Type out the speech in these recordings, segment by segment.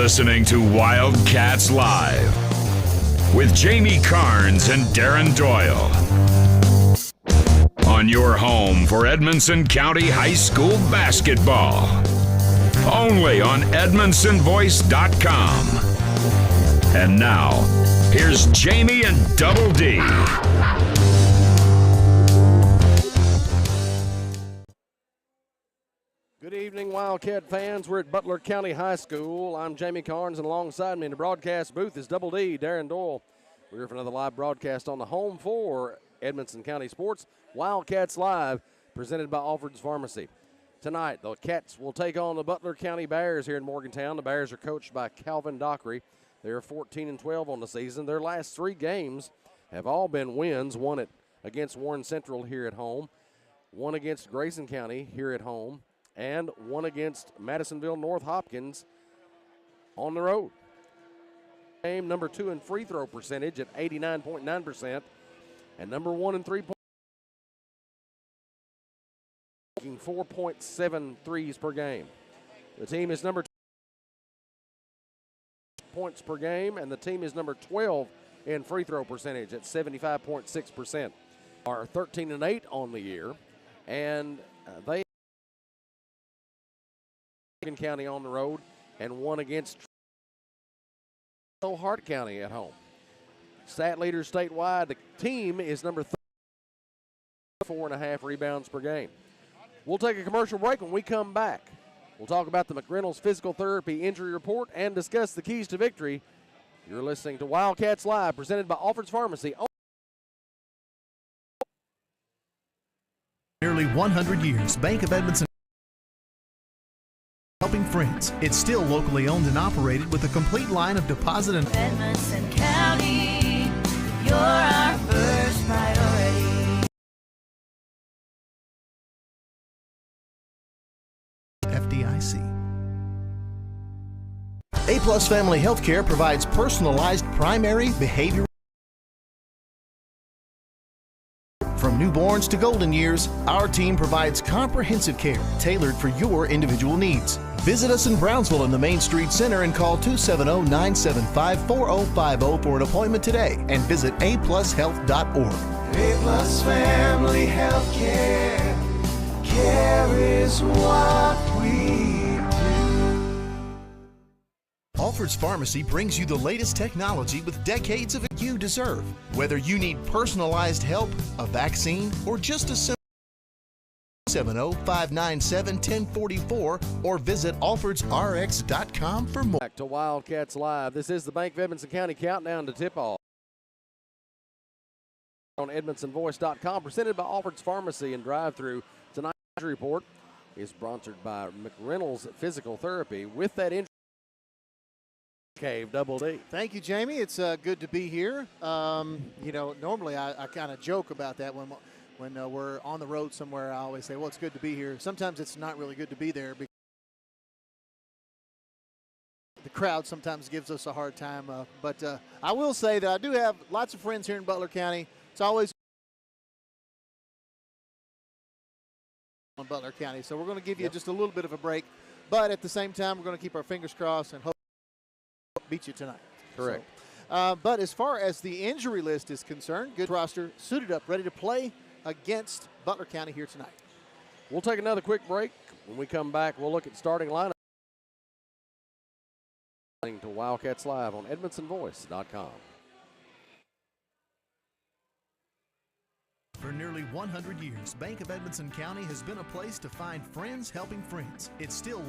listening to Wildcats Live with Jamie Carnes and Darren Doyle on your home for Edmonson County High School basketball. Only on EdmonsonVoice.com. And now, here's Jamie and Double D. Good evening, Wildcat fans. We're at Butler County High School. I'm Jamie Carnes, and alongside me in the broadcast booth is Double D, Darren Doyle. We're here for another live broadcast on the home for Edmonson County Sports, Wildcats Live, presented by Alfred's Pharmacy. Tonight, the Cats will take on the Butler County Bears here in Morgantown. The Bears are coached by Calvin Dockery. They are 14-12 on the season. Their last three games have all been wins, one against Warren Central here at home, one against Grayson County here at home, and one against Madisonville North Hopkins on the road. Game number 2 in free throw percentage at 89.9%, and number 1 in three-point, 4.7 threes per game. The team is number 2 points per game, and the team is number 12 in free throw percentage at 75.6%. Are 13-8 on the year, and they County on the road and one against Hart County at home. Stat leaders statewide, the team is number 4.5 rebounds per game. We'll take a commercial break. When we come back, we'll talk about the McReynolds Physical Therapy Injury Report and discuss the keys to victory. You're listening to Wildcats Live, presented by Alfred's Pharmacy. Nearly 100 years, Bank of Edmonson helping friends. It's still locally owned and operated with a complete line of deposit and Edmonson County, you're our first priority. FDIC. A-Plus Family Healthcare provides personalized primary behavior. From newborns to golden years, our team provides comprehensive care tailored for your individual needs. Visit us in Brownsville in the Main Street Center and call 270-975-4050 for an appointment today, and visit aplushealth.org. A-Plus Family Healthcare, care is what we do. Alfred's Pharmacy brings you the latest technology with decades of it you deserve. Whether you need personalized help, a vaccine, or just a simple 270-597-1044 or visit alfordsrx.com for more. Back to Wildcats Live. This is the Bank of Edmonson County countdown to tip-off on EdmonsonVoice.com, presented by Alfred's Pharmacy and Drive-Thru. Tonight's injury report is sponsored by McReynolds Physical Therapy. With that injury, Cave Double D. Thank you, Jamie. It's good to be here. Normally I kind of joke about that when we're on the road somewhere. I always say, well, it's good to be here. Sometimes it's not really good to be there because the crowd sometimes gives us a hard time. But I will say that I do have lots of friends here in Butler County. It's always on Butler County. So we're going to give you just a little bit of a break. But at the same time, we're going to keep our fingers crossed and hope beat you tonight. Correct. So, but as far as the injury list is concerned, good roster, suited up, ready to play against Butler County here tonight. We'll take another quick break. When we come back, we'll look at starting lineup. To Wildcats Live on EdmonsonVoice.com. For nearly 100 years, Bank of Edmonson County has been a place to find friends helping friends. It's still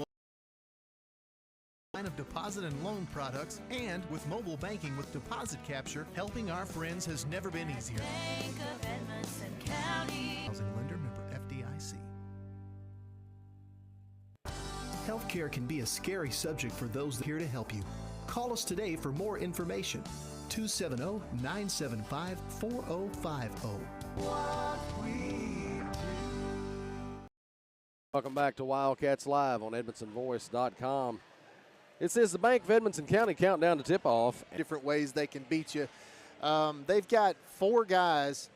line of deposit and loan products, and with mobile banking with deposit capture, helping our friends has never been easier. Bank of Edmonson County. Housing lender, member FDIC. Healthcare can be a scary subject for those here to help you. Call us today for more information. 270-975-4050. Welcome back to Wildcats Live on EdmonsonVoice.com. This is the Bank of Edmonson County countdown to tip-off. Different ways they can beat you. They've got 4 guys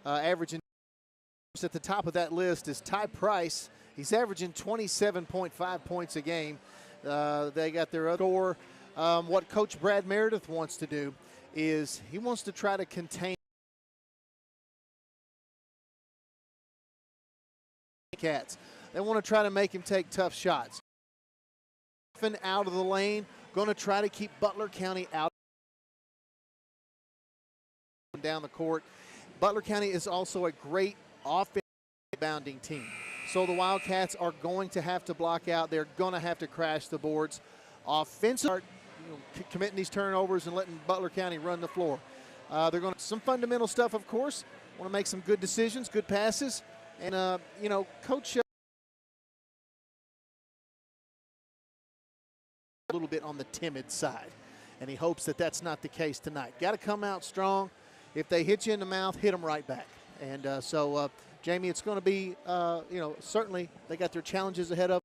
averaging. At the top of that list is Ty Price. He's averaging 27.5 points a game. They got their other score what Coach Brad Meredith wants to do is he wants to try to contain Cats. They want to try to make him take tough shots. Out of the lane, going to try to keep Butler County out down the court. Butler County is also a great offensive rebounding team. So the Wildcats are going to have to block out. They're going to have to crash the boards. Offensive, committing these turnovers and letting Butler County run the floor. They're going to some fundamental stuff, of course. Want to make some good decisions, good passes, and Coach. A little bit on the timid side, and he hopes that that's not the case tonight. Got to come out strong. If they hit you in the mouth, hit them right back. And Jamie, it's going to be, certainly they got their challenges ahead of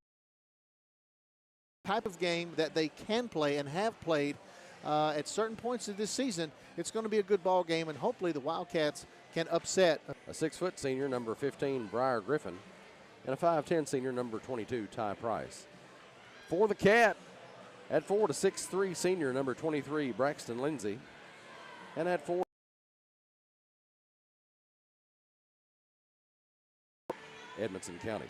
type of game that they can play and have played at certain points of this season. It's going to be a good ball game, and hopefully the Wildcats can upset. A 6-foot senior, number 15, Briar Griffin, and a 5'10 senior, number 22, Ty Price. For the Cat, at 4 to 6'3 senior, number 23, Braxton Lindsay, and at 4, Edmonson County.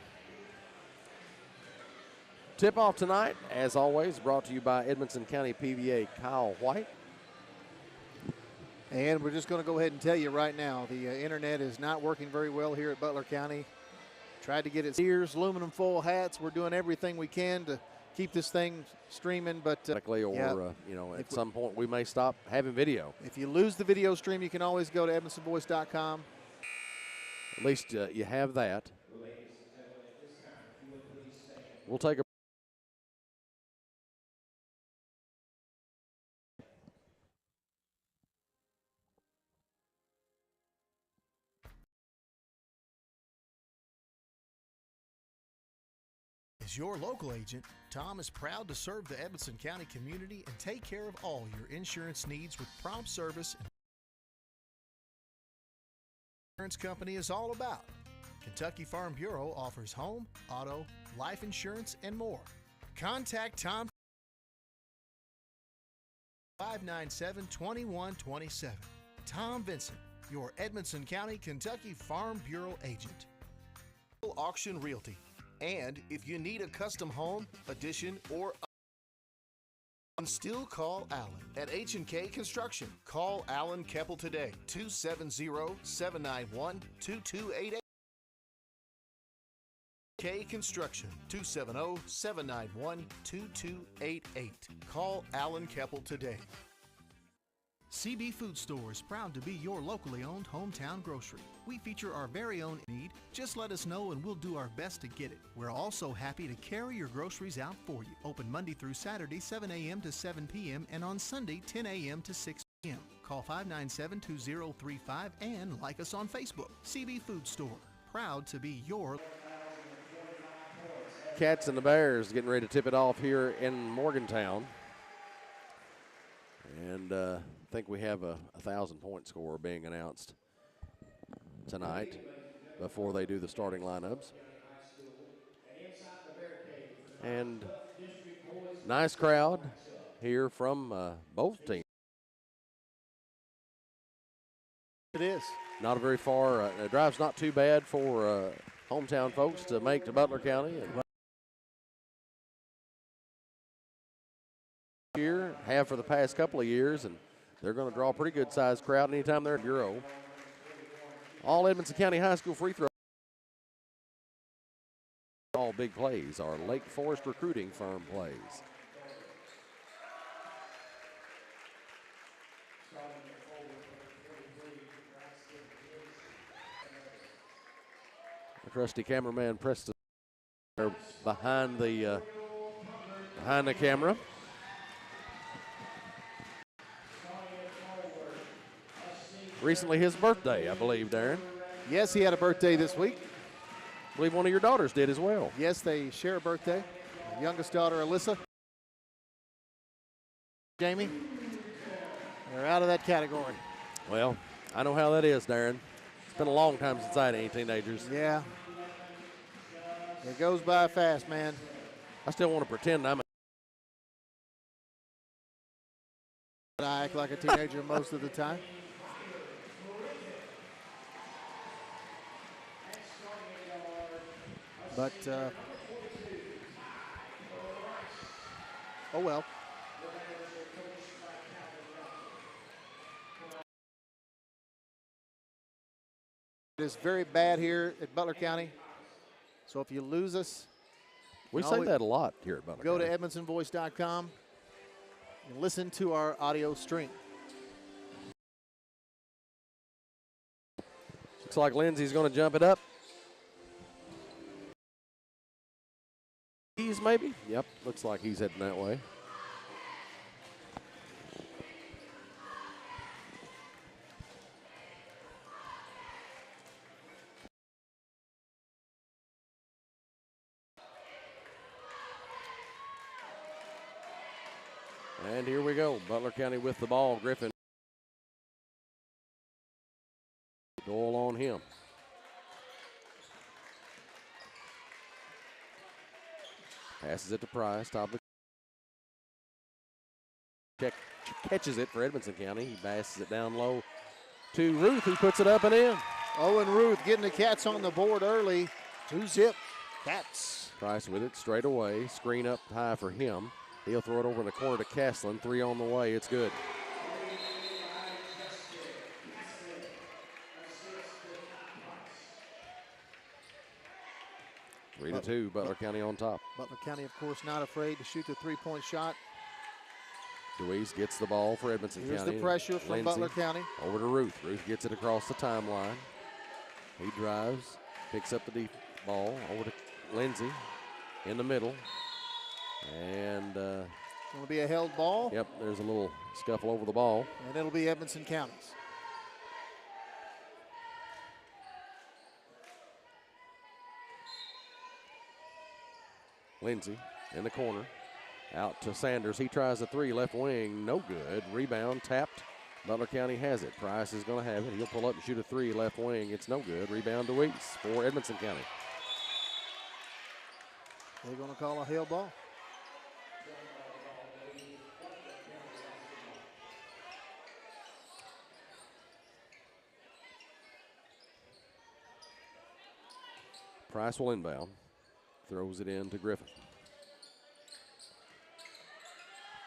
Tip-off tonight, as always, brought to you by Edmonson County PVA Kyle White. And we're just going to go ahead and tell you right now, the internet is not working very well here at Butler County. Tried to get its ears, aluminum foil hats. We're doing everything we can to keep this thing streaming, but at some point we may stop having video. If you lose the video stream, you can always go to edmonsonvoice.com. At least you have that. We'll take a As your local agent, Tom is proud to serve the Edmonson County community and take care of all your insurance needs with prompt service. Insurance company is all about. Kentucky Farm Bureau offers home, auto, life insurance, and more. Contact Tom 597-2127. Tom Vincent, your Edmonson County, Kentucky Farm Bureau agent. Auction Realty. And if you need a custom home, addition, or still call Alan at H&K Construction. Call Alan Keppel today, 270-791-2288. K Construction, 270-791-2288. Call Alan Keppel today. CB Food Store is proud to be your locally owned hometown grocery. We feature our very own need. Just let us know and we'll do our best to get it. We're also happy to carry your groceries out for you. Open Monday through Saturday, 7 a.m. to 7 p.m. and on Sunday, 10 a.m. to 6 p.m. Call 597-2035 and like us on Facebook. CB Food Store, proud to be your... Cats and the Bears getting ready to tip it off here in Morgantown. And I think we have a 1,000-point score being announced tonight before they do the starting lineups. And nice crowd here from both teams. It is. Not a very far, drive's not too bad for hometown folks to make to Butler County. And here, have for the past couple of years, and they're going to draw a pretty good sized crowd anytime they're at Bureau. All Edmonson County High School free throw. All big plays are Lake Forest recruiting firm plays. The trusty cameraman Preston behind the camera. Recently his birthday, I believe, Darren. Yes, he had a birthday this week. I believe one of your daughters did as well. Yes, they share a birthday. Youngest daughter, Alyssa. Jamie, they're out of that category. Well, I know how that is, Darren. It's been a long time since I had any teenagers. Yeah. It goes by fast, man. I still want to pretend I'm I act like a teenager most of the time. But, oh well. It is very bad here at Butler County. So if you lose us, We say that a lot here at Butler go to County. edmondsonvoice.com and listen to our audio stream. Looks like Lindsey's going to jump it up. He's maybe. Yep, looks like he's heading that way. And here we go. Butler County with the ball. Griffin. Goal on him. Passes it to Price. Top of the catches it for Edmonson County. He passes it down low to Ruth, who puts it up and in. Owen Ruth getting the Cats on the board early. 2-zip. Cats. Price with it straight away. Screen up high for him. He'll throw it over in the corner to Castlin. 3 on the way. It's good. Three to 2. Butler County on top. Butler County, of course, not afraid to shoot the three-point shot. DeWeese gets the ball for Edmonson Here's County. the pressure from Lindsey Butler County. over to Ruth. Ruth gets it across the timeline. He drives, picks up the deep ball over to Lindsey in the middle. And, Going to be a held ball. yep, there's a little scuffle over the ball. And it'll be Edmonson County's. Lindsey in the corner. Out to Sanders. He tries a 3, left wing. No good. Rebound tapped. Butler County has it. Price is going to have it. He'll pull up and shoot a 3, left wing. It's no good. Rebound to Weeks for Edmonson County. They're going to call a held ball. Price will inbound. Throws it in to Griffin.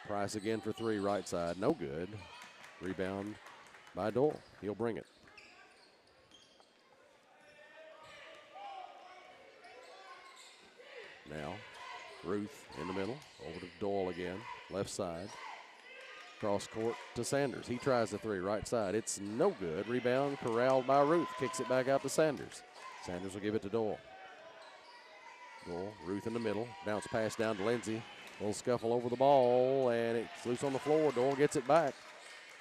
Price again for 3, right side. No good. Rebound by Dole. He'll bring it. Now, Ruth in the middle. Over to Doyle again. Left side. Cross court to Sanders. He tries the 3, right side. It's no good. Rebound corralled by Ruth. Kicks it back out to Sanders. Sanders will give it to Doyle. Doyle, Ruth in the middle. Bounce pass down to Lindsey. Little scuffle over the ball, and it's loose on the floor. Doyle gets it back.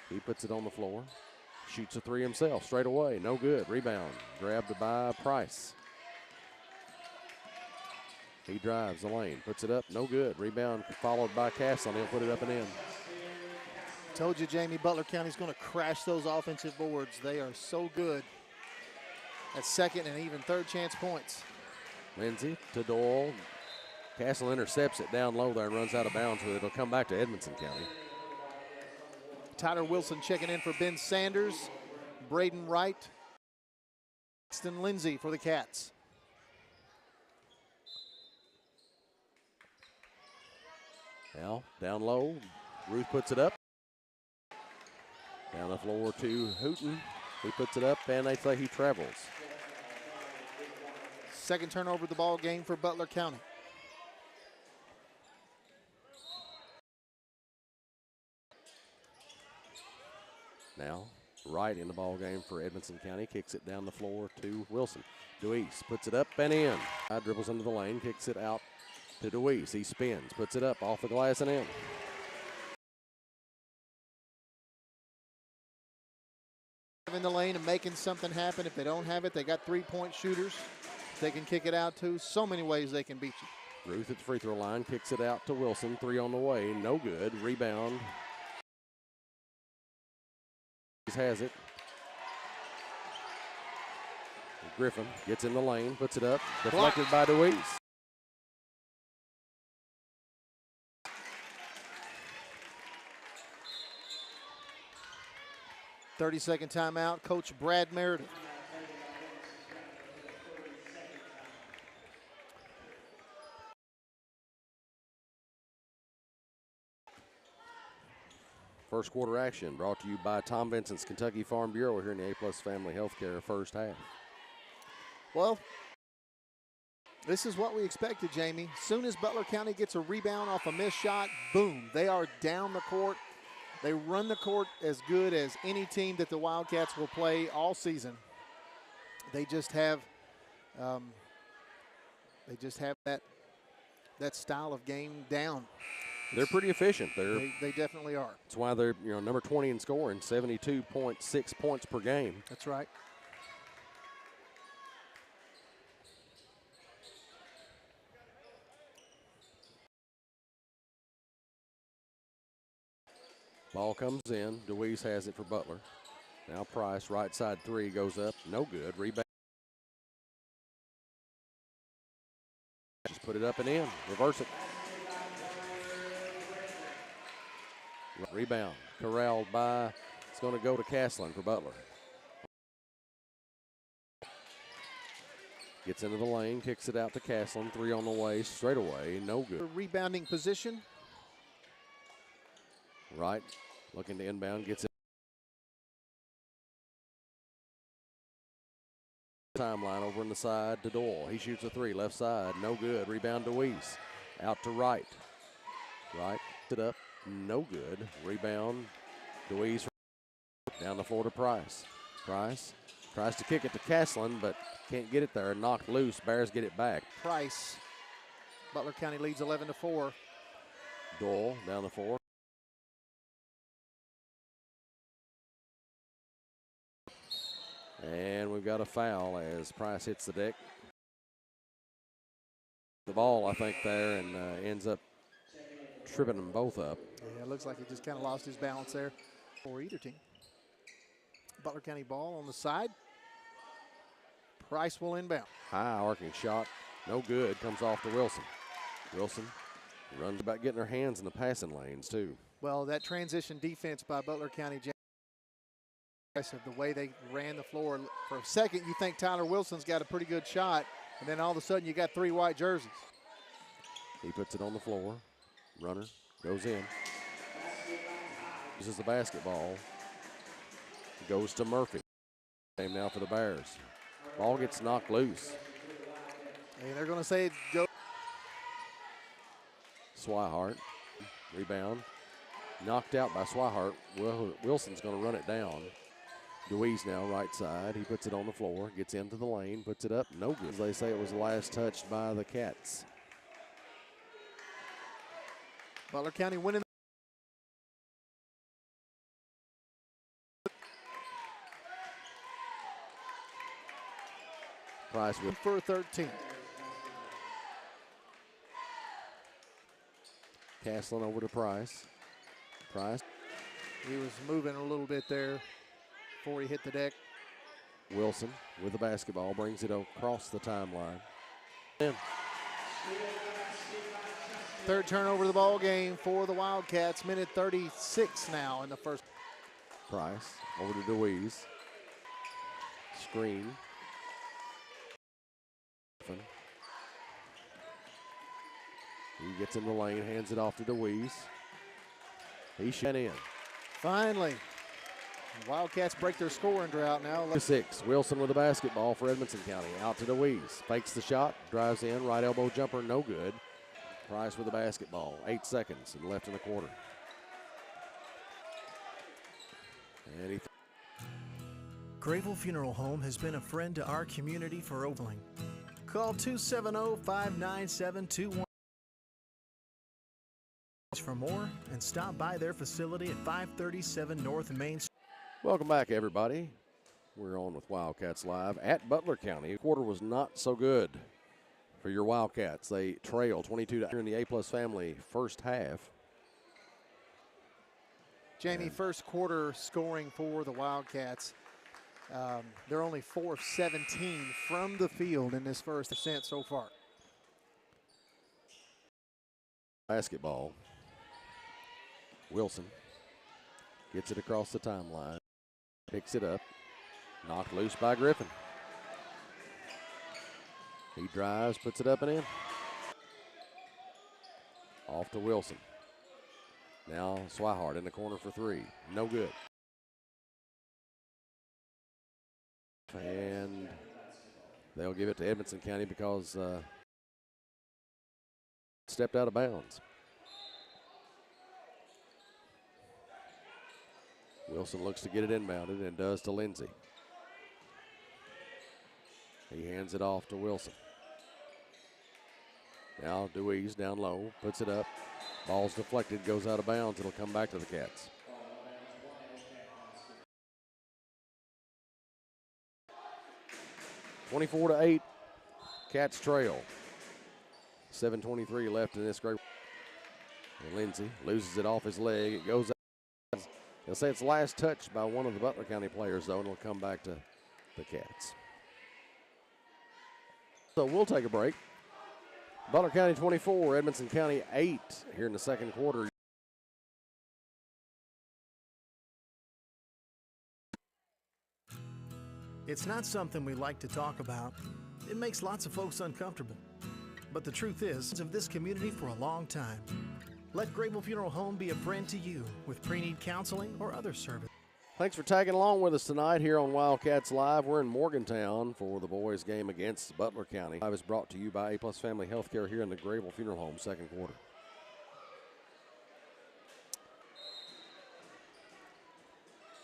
He puts it on the floor. Shoots a 3 himself, straight away. No good. Rebound. Grabbed by Price. He drives the lane. Puts it up. No good. Rebound followed by Castle. He'll put it up and in. Told you, Jamie, Butler County's going to crash those offensive boards. They are so good at second and even third chance points. Lindsey to Doyle. Castle intercepts it down low there and runs out of bounds with it. It'll come back to Edmonson County. Tyler Wilson checking in for Ben Sanders. Braden Wright. Paxton Lindsey for the Cats. Now, down low. Ruth puts it up. Down the floor to Hooten. He puts it up, and they say he travels. Second turnover of the ball game for Butler County. Now, Wright in the ball game for Edmonson County. Kicks it down the floor to Wilson. DeWeese puts it up and in. Dribbles into the lane, kicks it out to DeWeese. He spins, puts it up off the glass and in. In the lane and making something happen. If they don't have it, they got three-point shooters they can kick it out to. So many ways they can beat you. Ruth at the free throw line, kicks it out to Wilson. 3 on the way, no good. Rebound. Has it. Griffin gets in the lane, puts it up, deflected by DeWeese. 30-second timeout, Coach Brad Meredith. First quarter action brought to you by Tom Vincent's Kentucky Farm Bureau here in the A+ Family Healthcare first half. Well, this is what we expected, Jamie. Soon as Butler County gets a rebound off a missed shot, boom, they are down the court. They run the court as good as any team that the Wildcats will play all season. They just have that style of game down. They're pretty efficient. They definitely are. That's why they're number 20 in scoring, 72.6 points per game. That's right. Ball comes in. DeWeese has it for Butler. Now Price, right side three, goes up. No good. Rebound. Just put it up and in. Reverse it. Rebound. Corralled by, it's going to go to Castlin for Butler. Gets into the lane, kicks it out to Castlin. Three on the way, straight away. No good. Rebounding position. Right. Looking to inbound, gets it. Timeline over on the side to Doyle. He shoots a three, left side, no good. Rebound to Weiss. Out to Right. Right, it up, no good. Rebound to Weiss. Down the floor to Price. Price tries to kick it to Castlin, but can't get it there. Knocked loose. Bears get it back. Price. Butler County leads 11-4. Doyle down the floor. And we've got a foul as Price hits the deck. The ball, I think, there and ends up tripping them both up. Yeah, it looks like he just kind of lost his balance there for either team. Butler County ball on the side. Price will inbound. High arcing shot, no good. Comes off to Wilson. Wilson runs about getting her hands in the passing lanes, too. Well, that transition defense by Butler County, the way they ran the floor. For a second, you think Tyler Wilson's got a pretty good shot, and then all of a sudden you got three white jerseys. He puts it on the floor. Runner goes in. This is the basketball. Goes to Murphy. Game now for the Bears. Ball gets knocked loose. And they're going to say go. Swihart. Rebound. Knocked out by Swihart. Wilson's going to run it down. DeWeese now, right side. He puts it on the floor, gets into the lane, puts it up. No good. As they say, it was last touched by the Cats. Butler County winning. Price with for 13. Castlin over to Price. Price. He was moving a little bit there before he hit the deck. Wilson with the basketball, brings it across the timeline. In. Third turnover of the ball game for the Wildcats. Minute 36 now in the first. Price over to DeWeese. Screen. He gets in the lane, hands it off to DeWeese. He shot in. Finally, Wildcats break their scoring drought now. 6. Wilson with the basketball for Edmonson County. Out to DeWeese. Fakes the shot, drives in, right elbow jumper, no good. Price with the basketball. 8 seconds and left in the quarter. And he Gravel Funeral Home has been a friend to our community for Overling. Call 270-597-21 for more and stop by their facility at 537 North Main Street. Welcome back, everybody. We're on with Wildcats Live at Butler County. The quarter was not so good for your Wildcats. They trail 22 in the A+ Family first half. Jamie, first quarter scoring for the Wildcats. They're only 4 of 17 from the field in this first ascent so far. Basketball. Wilson gets it across the timeline. Picks it up. Knocked loose by Griffin. He drives, puts it up and in. Off to Wilson. Now Swihart in the corner for three. No good. And they'll give it to Edmonson County because stepped out of bounds. Wilson looks to get it inbounded and does to Lindsey. He hands it off to Wilson. Now Dewey's down low, puts it up. Ball's deflected, goes out of bounds. It'll come back to the Cats. (24-8), Cats trail. 7:23 left in this great. And Lindsey loses it off his leg. It goes out. They'll say it's last touch by one of the Butler County players, though, and it'll come back to the Cats. So we'll take a break. Butler County 24, Edmonson County 8 here in the second quarter. It's not something we like to talk about. It makes lots of folks uncomfortable. But the truth is, of this community for a long time. Let Grable Funeral Home be a friend to you with pre-need counseling or other service. Thanks for tagging along with us tonight here on Wildcats Live. We're in Morgantown for the boys' game against Butler County. Live is brought to you by A-Plus Family Healthcare here in the Grable Funeral Home, second quarter.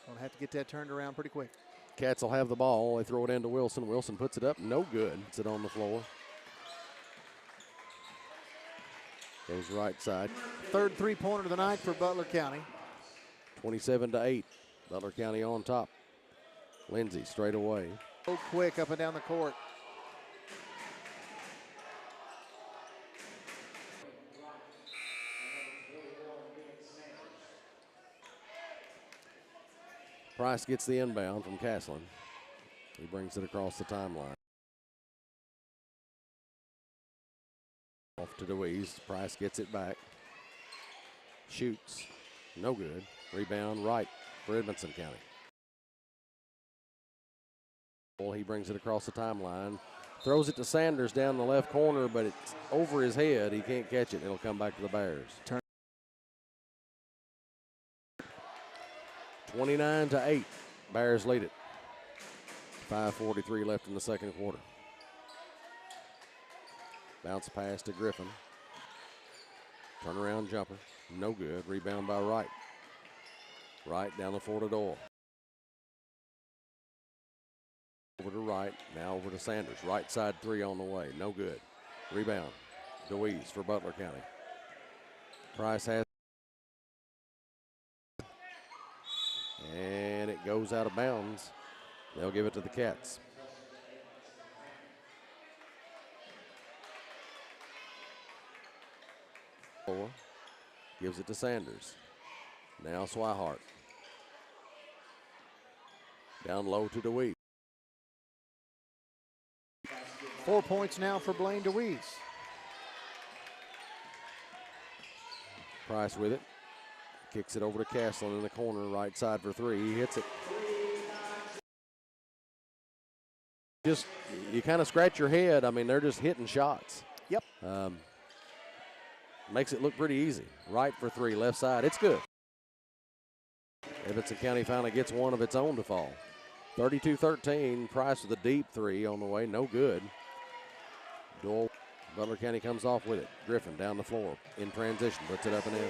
Gonna have to get that turned around pretty quick. Cats will have the ball. They throw it into Wilson. Wilson puts it up. No good. It's it on the floor. Goes right side. Third three-pointer of the night for Butler County. 27-8. Butler County on top. Lindsey straight away. So quick up and down the court. Price gets the inbound from Castlin. He brings it across the timeline. Off to Deweese. Price gets it back. Shoots. No good. Rebound right for Edmonson County. He brings it across the timeline. Throws it to Sanders down the left corner, but it's over his head. He can't catch it. It'll come back to the Bears. 29-8. Bears lead it. 5:43 left in the second quarter. Bounce pass to Griffin. Turnaround jumper. No good. Rebound by Wright. Wright down the floor to Doyle. Over to Wright. Now over to Sanders. Right side three on the way. No good. Rebound. Deweese for Butler County. Price has. And it goes out of bounds. They'll give it to the Cats. Gives it to Sanders. Now Swihart. Down low to Deweese. 4 points now for Blaine Deweese. Price with it. Kicks it over to Castlin in the corner, right side for three. He hits it. Just, you kind of scratch your head. I mean, they're just hitting shots. Yep. Makes it look pretty easy. Right for three, left side. It's good. Edmonson County finally gets one of its own to fall. 32-13. Price with a deep three on the way. No good. Doyle. Butler County comes off with it. Griffin down the floor in transition. Puts it up and in.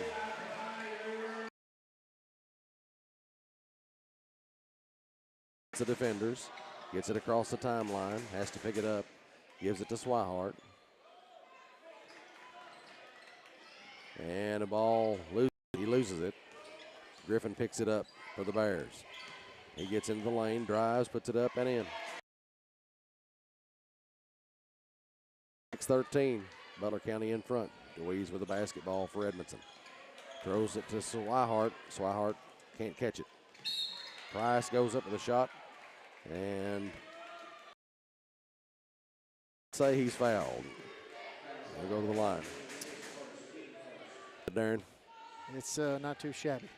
The defenders. Gets it across the timeline. Has to pick it up. Gives it to Swihart. And a ball, he loses it. Griffin picks it up for the Bears. He gets into the lane, drives, puts it up and in. 6-13, Butler County in front. Deweese with the basketball for Edmonton. Throws it to Swihart. Swihart can't catch it. Price goes up with a shot and say he's fouled. They'll go to the line. Darren. It's not too shabby.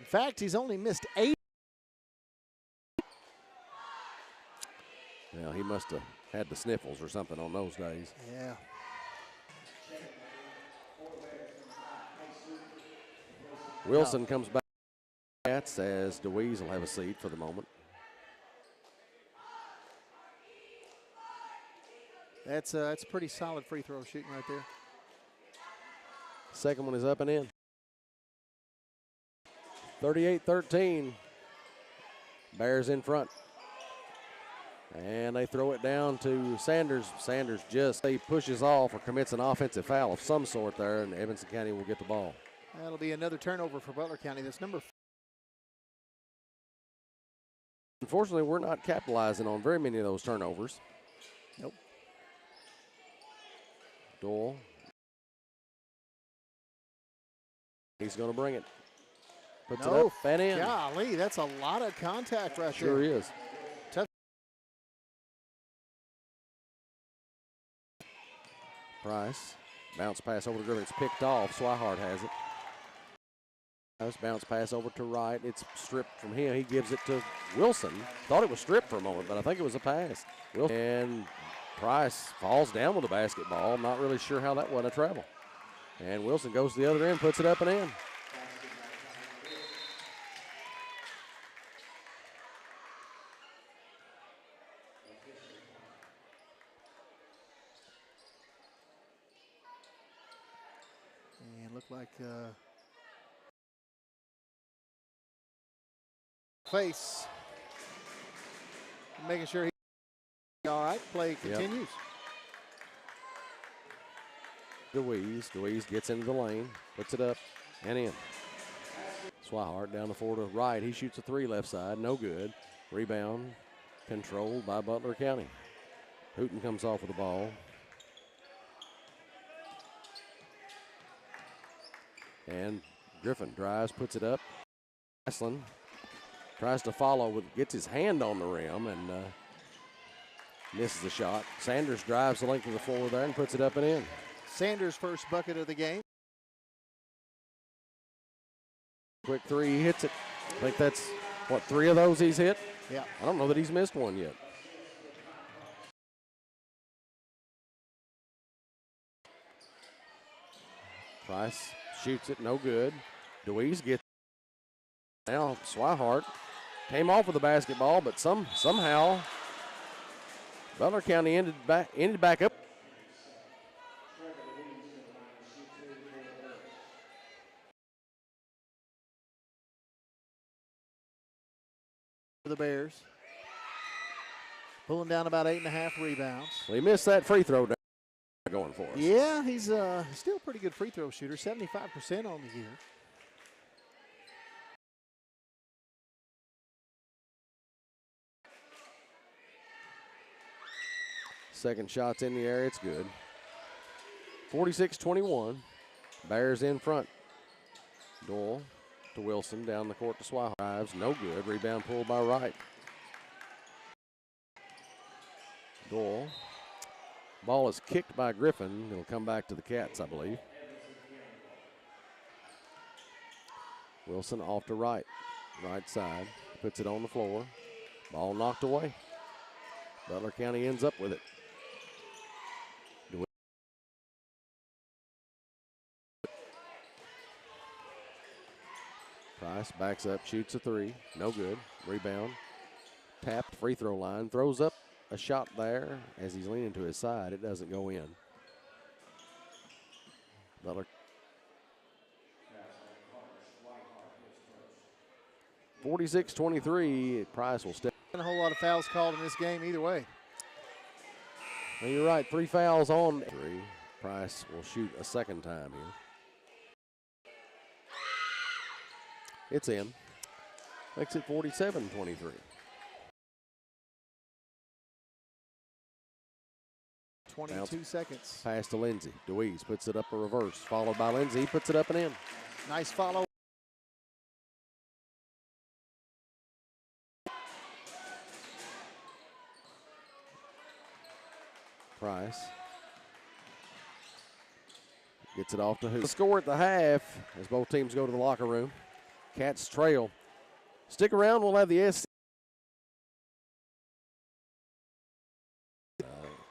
In fact, he's only missed 8 Well, he must have had the sniffles or something on those days. Yeah. Wilson comes back as DeWeese will have a seat for the moment. That's a pretty solid free throw shooting right there. Second one is up and in. 38-13. Bears in front. And they throw it down to Sanders. Sanders he pushes off or commits an offensive foul of some sort there, and Evanston County will get the ball. That'll be another turnover for Butler County. That's number 4. Unfortunately, we're not capitalizing on very many of those turnovers. Nope. Doyle. He's going to bring it. Puts it up and in. Golly, that's a lot of contact right Sure there. is. Tough. Price. Bounce pass over to Griffin. It's picked off. Swihart has it. Nice bounce pass over to Wright. It's stripped from him. He gives it to Wilson. Thought it was stripped for a moment, but I think it was a pass. And Price falls down with the basketball. Not really sure how that wasn't a travel. And Wilson goes to the other end, puts it up and in. And looked like face. Making sure he all right. Play continues. DeWeese gets into the lane, puts it up and in. Swihart down the floor to Wright. He shoots a three left side, no good. Rebound controlled by Butler County. Hooten comes off with the ball. And Griffin drives, puts it up. Aslan tries to follow, gets his hand on the rim and misses the shot. Sanders drives the length of the floor there and puts it up and in. Sanders' first bucket of the game. Quick three, he hits it. I think that's, what, 3 of those he's hit? Yeah. I don't know that he's missed one yet. Price shoots it, no good. DeWeese gets it. Now Swihart came off with the basketball, but somehow Butler County ended back up. For the Bears. Pulling down about 8.5 rebounds. Well, he missed that free throw going for us. Yeah, he's still a pretty good free throw shooter, 75% on the year. Second shot's in the air, it's good. 46-21, Bears in front. Doyle to Wilson, down the court to Swihart. Drives, no good. Rebound pulled by Wright. Doyle. Ball is kicked by Griffin. It'll come back to the Cats, I believe. Wilson off to Wright. Right side. Puts it on the floor. Ball knocked away. Butler County ends up with it. Price backs up, shoots a three, no good. Rebound, tapped, free throw line, throws up a shot there as he's leaning to his side. It doesn't go in. Butler. 46-23, Price will step. A whole lot of fouls called in this game either way. Well, you're right, 3 fouls on 3. Price will shoot a second time here. It's in. Makes it 47-23. Bounce. 22 seconds. Pass to Lindsey. DeWeese puts it up a reverse. Followed by Lindsey. He puts it up and in. Nice follow. Price gets it off to who? The score at the half as both teams go to the locker room. Cats trail. Stick around. We'll have the SC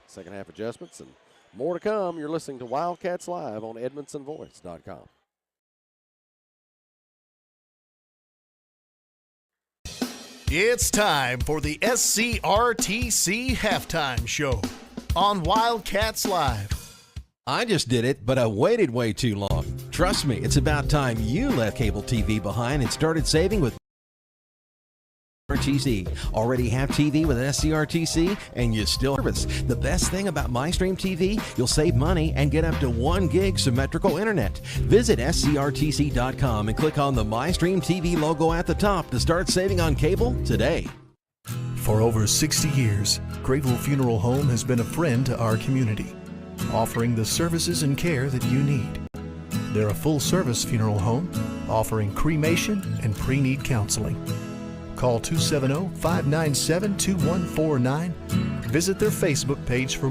second half adjustments, and more to come. You're listening to Wildcats Live on EdmondsonVoice.com. It's time for the SCRTC Halftime Show on Wildcats Live. I just did it, but I waited way too long. Trust me, it's about time you left cable TV behind and started saving with SCRTC. Already have TV with SCRTC and you still service. The best thing about MyStream TV, you'll save money and get up to 1 gig symmetrical internet. Visit scrtc.com and click on the MyStream TV logo at the top to start saving on cable today. For over 60 years, Grateful Funeral Home has been a friend to our community, offering the services and care that you need. They're a full-service funeral home offering cremation and pre-need counseling. Call 270-597-2149. Visit their Facebook page for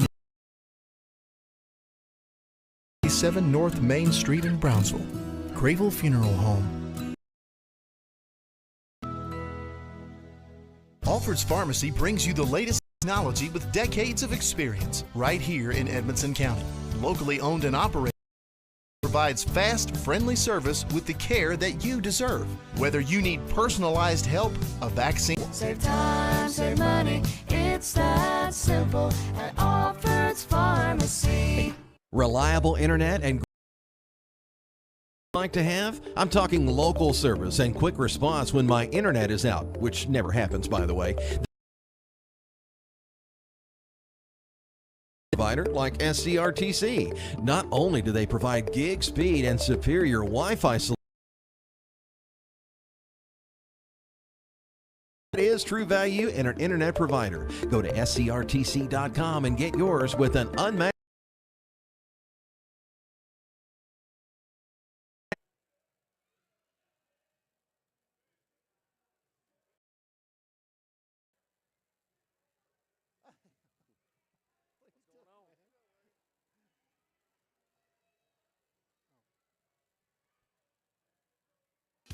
7 North Main Street in Brownsville. Grateful Funeral Home. Alfred's Pharmacy brings you the latest technology with decades of experience right here in Edmonson County. Locally owned and operated, provides fast, friendly service with the care that you deserve. Whether you need personalized help, a vaccine, Save time, save money, it's that simple at Alfred's Pharmacy. Reliable internet and like to have? I'm talking local service and quick response when my internet is out, which never happens, by the way. Provider like SCRTC. Not only do they provide gig speed and superior Wi-Fi solutions, it is true value in an internet provider. Go to scrtc.com and get yours with an unmatched.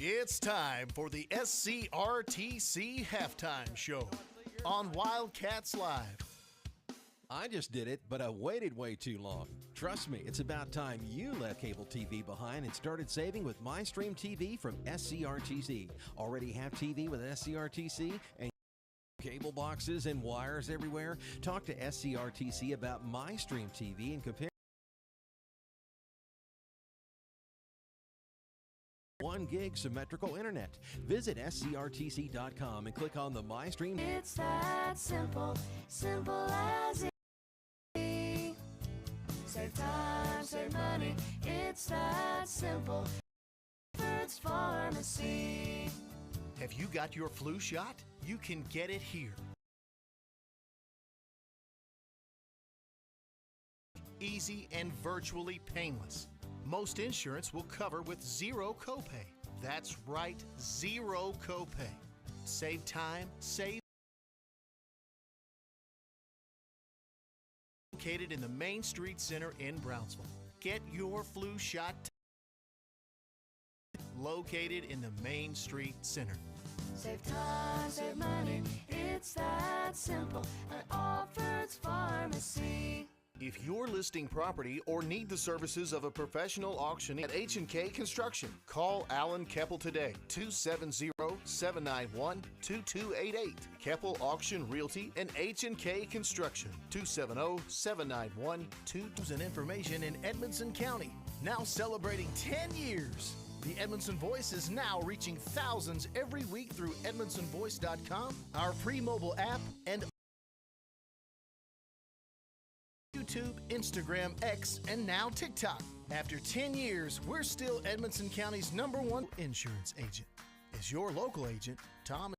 it's time for the SCRTC Halftime Show on Wildcats Live. I just did it, but I waited way too long. Trust me, it's about time you left cable TV behind and started saving with MyStream TV from SCRTC. Already have TV with SCRTC and cable boxes and wires everywhere? Talk to SCRTC about MyStream TV and compare 1 gig symmetrical internet. Visit scrtc.com and click on the MyStream. It's that simple, simple as it is. Save time, save money, it's that simple. Alfred's Pharmacy. Have you got your flu shot? You can get it here. Easy and virtually painless. Most insurance will cover with zero copay. That's right, zero copay. Save time, save. Located in the Main Street Center in Brownsville. Get your flu shot. Located in the Main Street Center. Save time, save money, it's that simple at Alfred's Pharmacy. If you're listing property or need the services of a professional auctioneer at H&K Construction, call Alan Keppel today, 270-791-2288. Keppel Auction Realty and H&K Construction, 270-791-2288. And information in Edmonson County, now celebrating 10 years. The Edmondson Voice is now reaching thousands every week through EdmondsonVoice.com, our free mobile app, and YouTube, Instagram, X, and now TikTok. After 10 years, we're still Edmonson County's #1 insurance agent. As your local agent, Tom is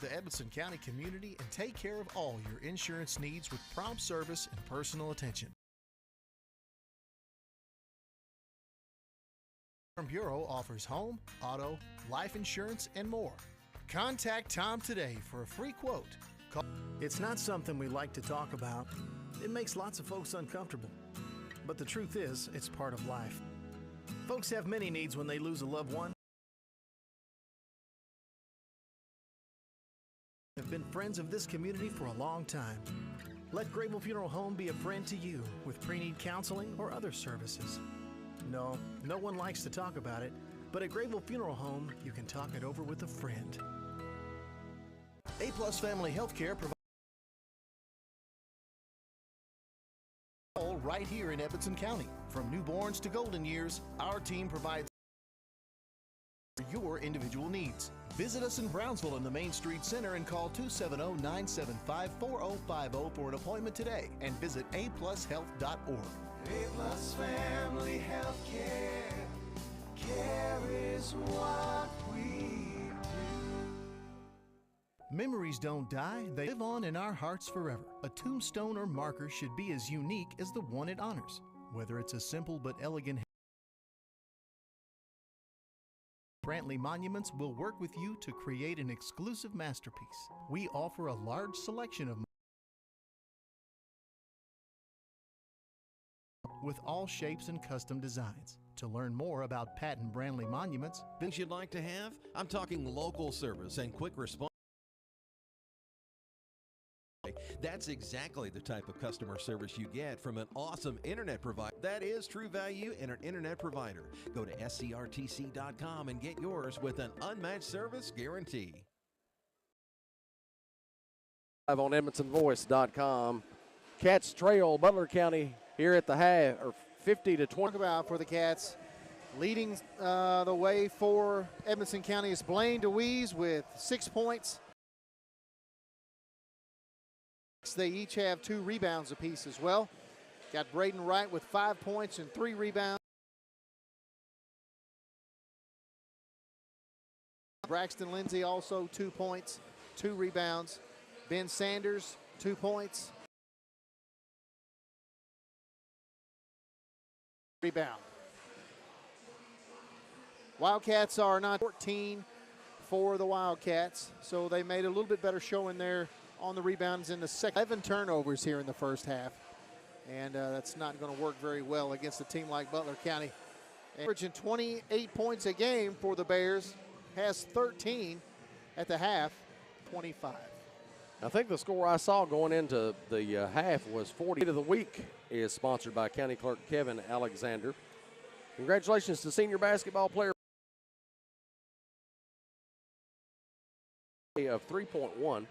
the Edmonson County community and take care of all your insurance needs with prompt service and personal attention. Bureau offers home, auto, life insurance, and more. Contact Tom today for a free quote. It's not something we like to talk about. It makes lots of folks uncomfortable. But the truth is, it's part of life. Folks have many needs when they lose a loved one. Have been friends of this community for a long time. Let Grable Funeral Home be a friend to you with pre-need counseling or other services. No one likes to talk about it, but at Grable Funeral Home, you can talk it over with a friend. A-Plus Family Healthcare provides all right here in Edmonson County. From newborns to golden years, our team provides your individual needs. Visit us in Brownsville in the Main Street Center and call 270-975-4050 for an appointment today, and visit aplushealth.org. A-Plus Family Healthcare. Care is what we do. Memories don't die, they live on in our hearts forever. A tombstone or marker should be as unique as the one it honors. Whether it's a simple but elegant, Brantley Monuments will work with you to create an exclusive masterpiece. We offer a large selection of with all shapes and custom designs. To learn more about Pat and Brantley Monuments, Things you'd like to have? I'm talking local service and quick response. That's exactly the type of customer service you get from an awesome internet provider. That is true value in an internet provider. Go to scrtc.com and get yours with an unmatched service guarantee. Live on EdmontonVoice.com. Cats trail Butler County here at the half, or 50-20. Talk about for the Cats. Leading the way for Edmonson County is Blaine DeWeese with 6 points. They each have 2 rebounds apiece as well. Got Braden Wright with 5 points and 3 rebounds. Braxton Lindsay also 2 points, 2 rebounds. Ben Sanders, 2 points. Rebound. Wildcats are not 14 for the Wildcats, so they made a little bit better showing there on the rebounds in the second. 11 turnovers here in the first half, and that's not going to work very well against a team like Butler County. Averaging 28 points a game for the Bears, has 13 at the half, 25. I think the score I saw going into the half was 40. Of the week is sponsored by County Clerk Kevin Alexander. Congratulations to senior basketball player of 3.1.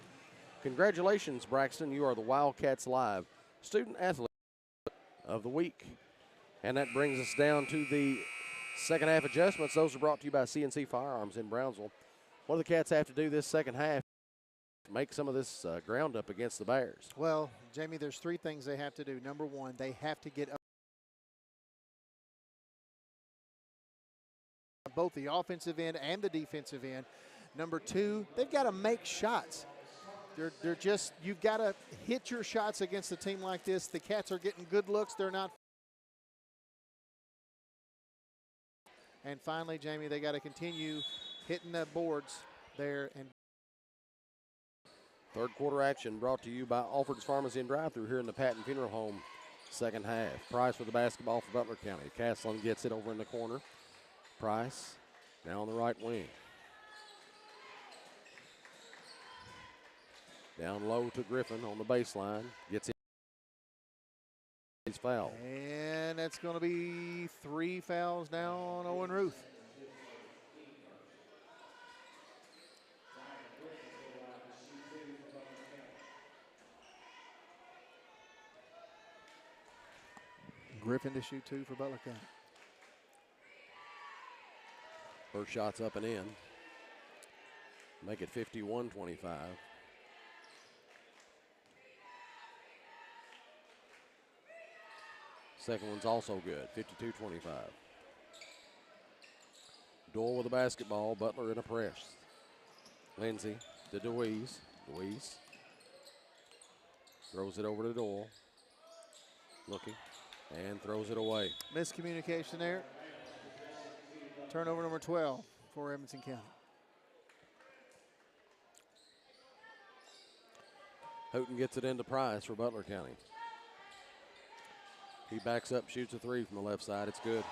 Congratulations, Braxton. You are the Wildcats Live Student Athlete of the Week. And that brings us down to the second half adjustments. Those are brought to you by CNC Firearms in Brownsville. What do the Cats have to do this second half to make some of this ground up against the Bears? Well, Jamie, there's 3 things they have to do. Number 1, they have to get up both the offensive end and the defensive end. Number 2, they've got to make shots. They're just, you've got to hit your shots against a team like this. The Cats are getting good looks. They're not. And finally, Jamie, they got to continue hitting the boards there. And third quarter action brought to you by Alfred's Pharmacy and Drive-Thru here in the Patton Funeral Home second half. Price with the basketball for Butler County. Castlin gets it over in the corner. Price now on the right wing. Down low to Griffin on the baseline. Gets in. He's fouled. And that's going to be 3 fouls now on Owen Ruth. Griffin to shoot 2 for Butler County. First shot's up and in. Make it 51-25. Second one's also good, 52-25. Doyle with the basketball, Butler in a press. Lindsay to DeWeese. DeWeese throws it over to Doyle. Looking and throws it away. Miscommunication there. Turnover number 12 for Edmonson County. Houghton gets it into Price for Butler County. He backs up, shoots a 3 from the left side. It's good.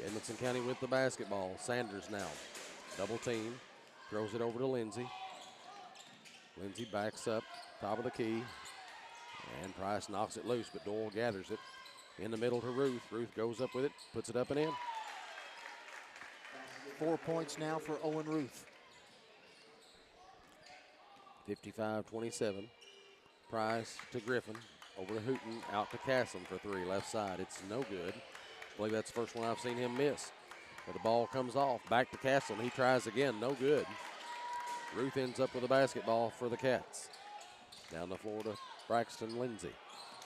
Edmonson County with the basketball. Sanders now. Double team. Throws it over to Lindsay. Lindsay backs up. Top of the key. And Price knocks it loose, but Doyle gathers it. In the middle to Ruth. Ruth goes up with it. Puts it up and in. 4 points now for Owen Ruth. 55-27. Price to Griffin. Over to Hooten. Out to Castle for three. Left side. It's no good. I believe that's the first one I've seen him miss. But the ball comes off. Back to Castle. He tries again. No good. Ruth ends up with a basketball for the Cats. Down the floor to Braxton Lindsay.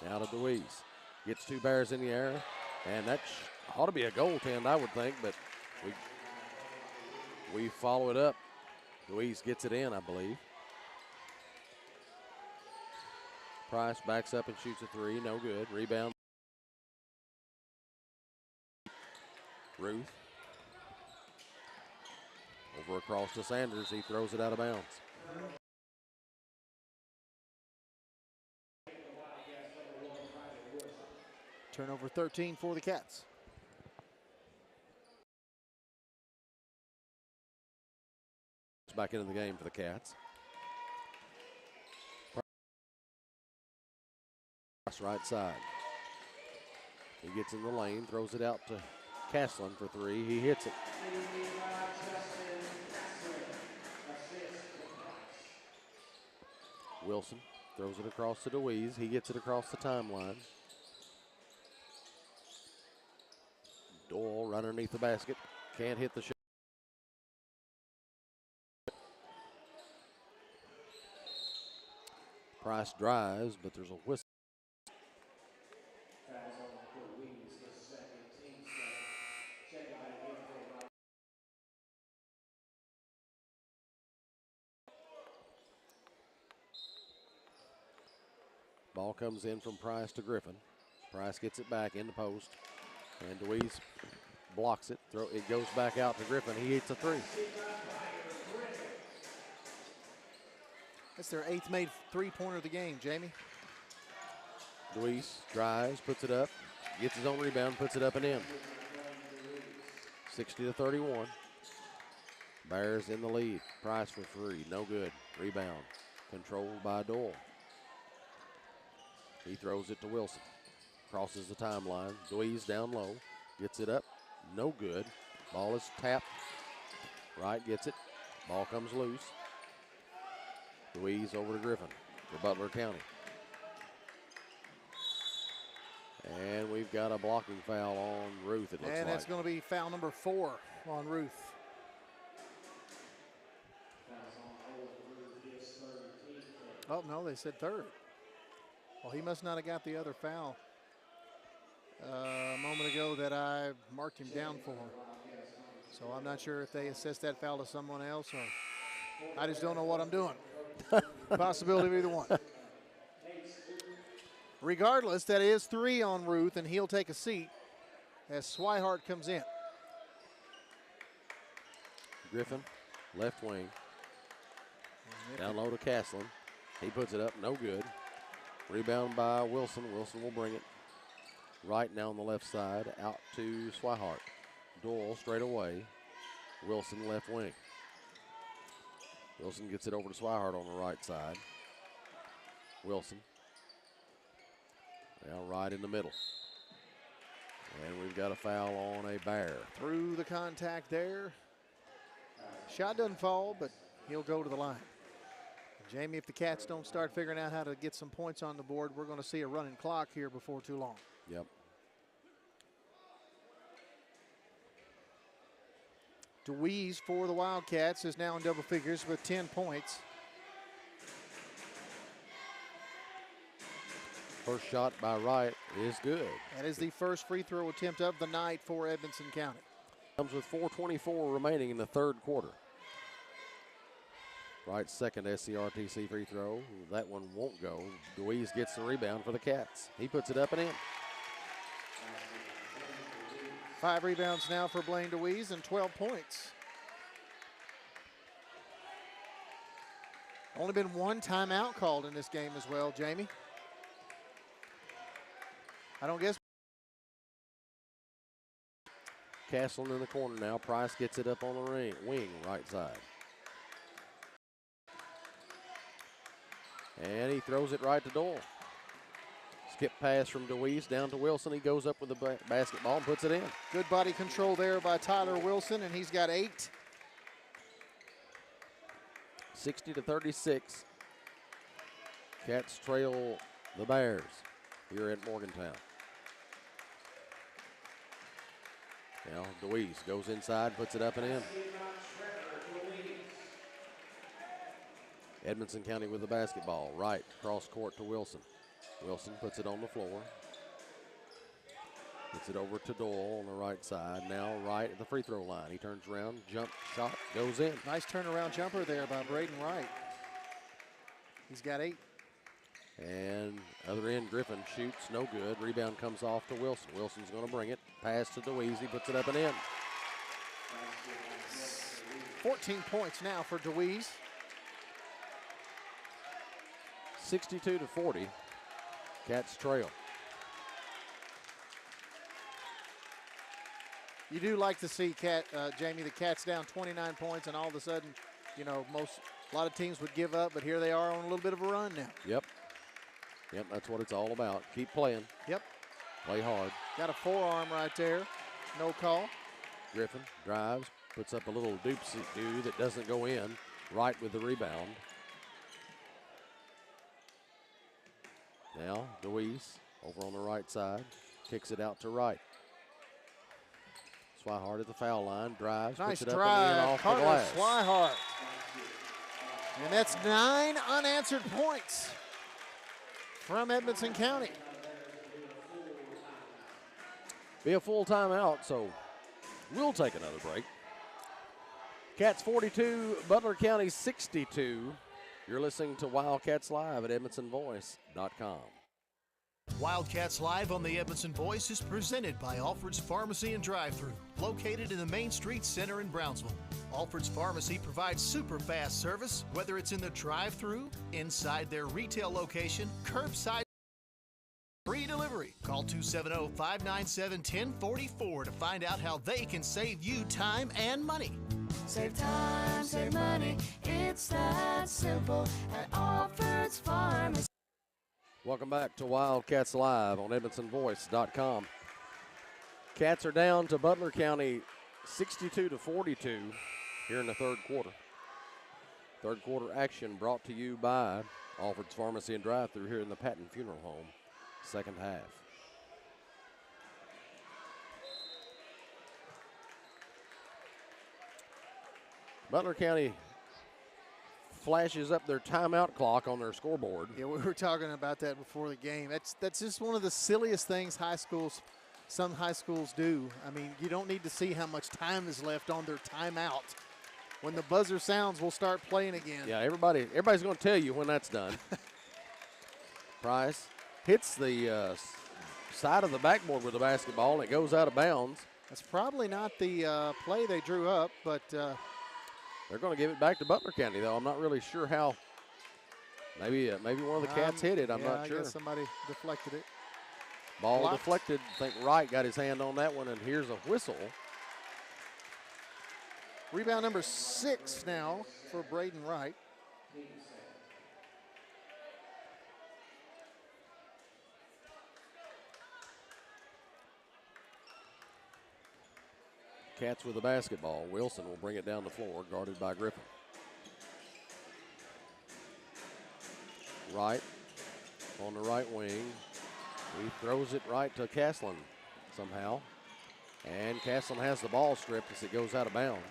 Now to Deweese. Gets two Bears in the air. And that ought to be a goaltend, I would think. But we follow it up. Deweese gets it in, I believe. Price backs up and shoots a three. No good. Rebound. Ruth. Over across to Sanders. He throws it out of bounds. Turnover 13 for the Cats. Back into the game for the Cats. Price right side. He gets in the lane, throws it out to Castlin for three. He hits it. Wilson throws it across to Deweese. He gets it across the timeline. Doyle right underneath the basket. Can't hit the shot. Price drives, but there's a whistle. Ball comes in from Price to Griffin. Price gets it back in the post. And Deweese blocks it. It goes back out to Griffin. He hits a three. That's their 8th made three-pointer of the game, Jamie. Deweese drives, puts it up, gets his own rebound, puts it up and in. 60-31. Bears in the lead. Price for three. No good. Rebound. Controlled by Doyle. He throws it to Wilson. Crosses the timeline. Deweese down low. Gets it up. No good. Ball is tapped. Right gets it. Ball comes loose. Deweese over to Griffin for Butler County. And we've got a blocking foul on Ruth, it looks like. And that's going to be foul number 4 on Ruth. Oh, no, they said third. Well, he must not have got the other foul a moment ago that I marked him down for. So I'm not sure if they assessed that foul to someone else or I just don't know what I'm doing. Possibility of either one. Regardless, that is 3 on Ruth, and he'll take a seat as Swihart comes in. Griffin, left wing. Down low to Castlin. He puts it up, no good. Rebound by Wilson. Wilson will bring it. Right now on the left side, out to Swihart. Doyle straight away. Wilson left wing. Wilson gets it over to Swihart on the right side. Wilson. Now right in the middle. And we've got a foul on a Bear. Through the contact there. Shot doesn't fall, but he'll go to the line. Jamie, if the Cats don't start figuring out how to get some points on the board, we're going to see a running clock here before too long. Yep. Deweese for the Wildcats is now in double figures with 10 points. First shot by Wright is good. That is the first free throw attempt of the night for Edmonson County. Comes with 4:24 remaining in the third quarter. Wright's second SCRTC free throw. That one won't go. Deweese gets the rebound for the Cats. He puts it up and in. 5 rebounds now for Blaine Deweese and 12 points. Only been one timeout called in this game as well, Jamie. I don't guess. Castleton in the corner now. Price gets it up on the wing, right side. And he throws it right to Doyle. Skip pass from DeWeese down to Wilson. He goes up with the basketball and puts it in. Good body control there by Tyler Wilson, and he's got 8. 60-36. Cats trail the Bears here at Morgantown. Now DeWeese goes inside, puts it up and in. Edmonson County with the basketball. Right, cross court to Wilson. Wilson puts it on the floor. Gets it over to Doyle on the right side. Now right at the free throw line. He turns around, jump shot, goes in. Nice turnaround jumper there by Braden Wright. He's got 8. And other end, Griffin shoots, no good. Rebound comes off to Wilson. Wilson's going to bring it. Pass to DeWeese. He puts it up and in. 14 points now for DeWeese. 62-40. Cats trail. You do like to see, Jamie, the Cats down 29 points, and all of a sudden, you know, a lot of teams would give up, but here they are on a little bit of a run now. Yep, that's what it's all about. Keep playing. Yep. Play hard. Got a forearm right there. No call. Griffin drives, puts up a little doopsie-doo that doesn't go in. Right with the rebound. Now, DeWeese over on the right side. Kicks it out to Wright. Swihart at the foul line. Drives, Nice puts it up drive. and in off the Carter glass. Swihart. And that's 9 unanswered points from Edmonson County. Be a full timeout, so we'll take another break. Cats 42, Butler County 62. You're listening to Wildcats Live at EdmonsonVoice.com. Wildcats Live on the Edmonson Voice is presented by Alfred's Pharmacy and Drive-Thru, located in the Main Street Center in Brownsville. Alfred's Pharmacy provides super fast service, whether it's in the drive-thru, inside their retail location, curbside, free delivery. Call 270-597-1044 to find out how they can save you time and money. Save time, save money. It's that simple at Alfred's Pharmacy. Welcome back to Wildcats Live on EdmonsonVoice.com. Cats are down to Butler County 62-42 here in the third quarter. Third quarter action brought to you by Alfred's Pharmacy and Drive-Thru here in the Patton Funeral Home. Second half. Butler County flashes up their timeout clock on their scoreboard. Yeah, we were talking about that before the game. That's just one of the silliest things some high schools do. I mean, you don't need to see how much time is left on their timeout. When the buzzer sounds, we'll start playing again. Yeah, everybody's going to tell you when that's done. Price hits the side of the backboard with the basketball, and it goes out of bounds. That's probably not the play they drew up, but they're going to give it back to Butler County, though. I'm not really sure how. Maybe one of the Cats hit it. I'm not sure. I guess somebody deflected it. Ball Blocked. deflected. I think Wright got his hand on that one, and here's a whistle. Rebound number 6 now for Braden Wright. Cats with the basketball. Wilson will bring it down the floor, guarded by Griffin. Wright on the right wing. He throws it right to Castleton somehow. And Castleton has the ball stripped as it goes out of bounds.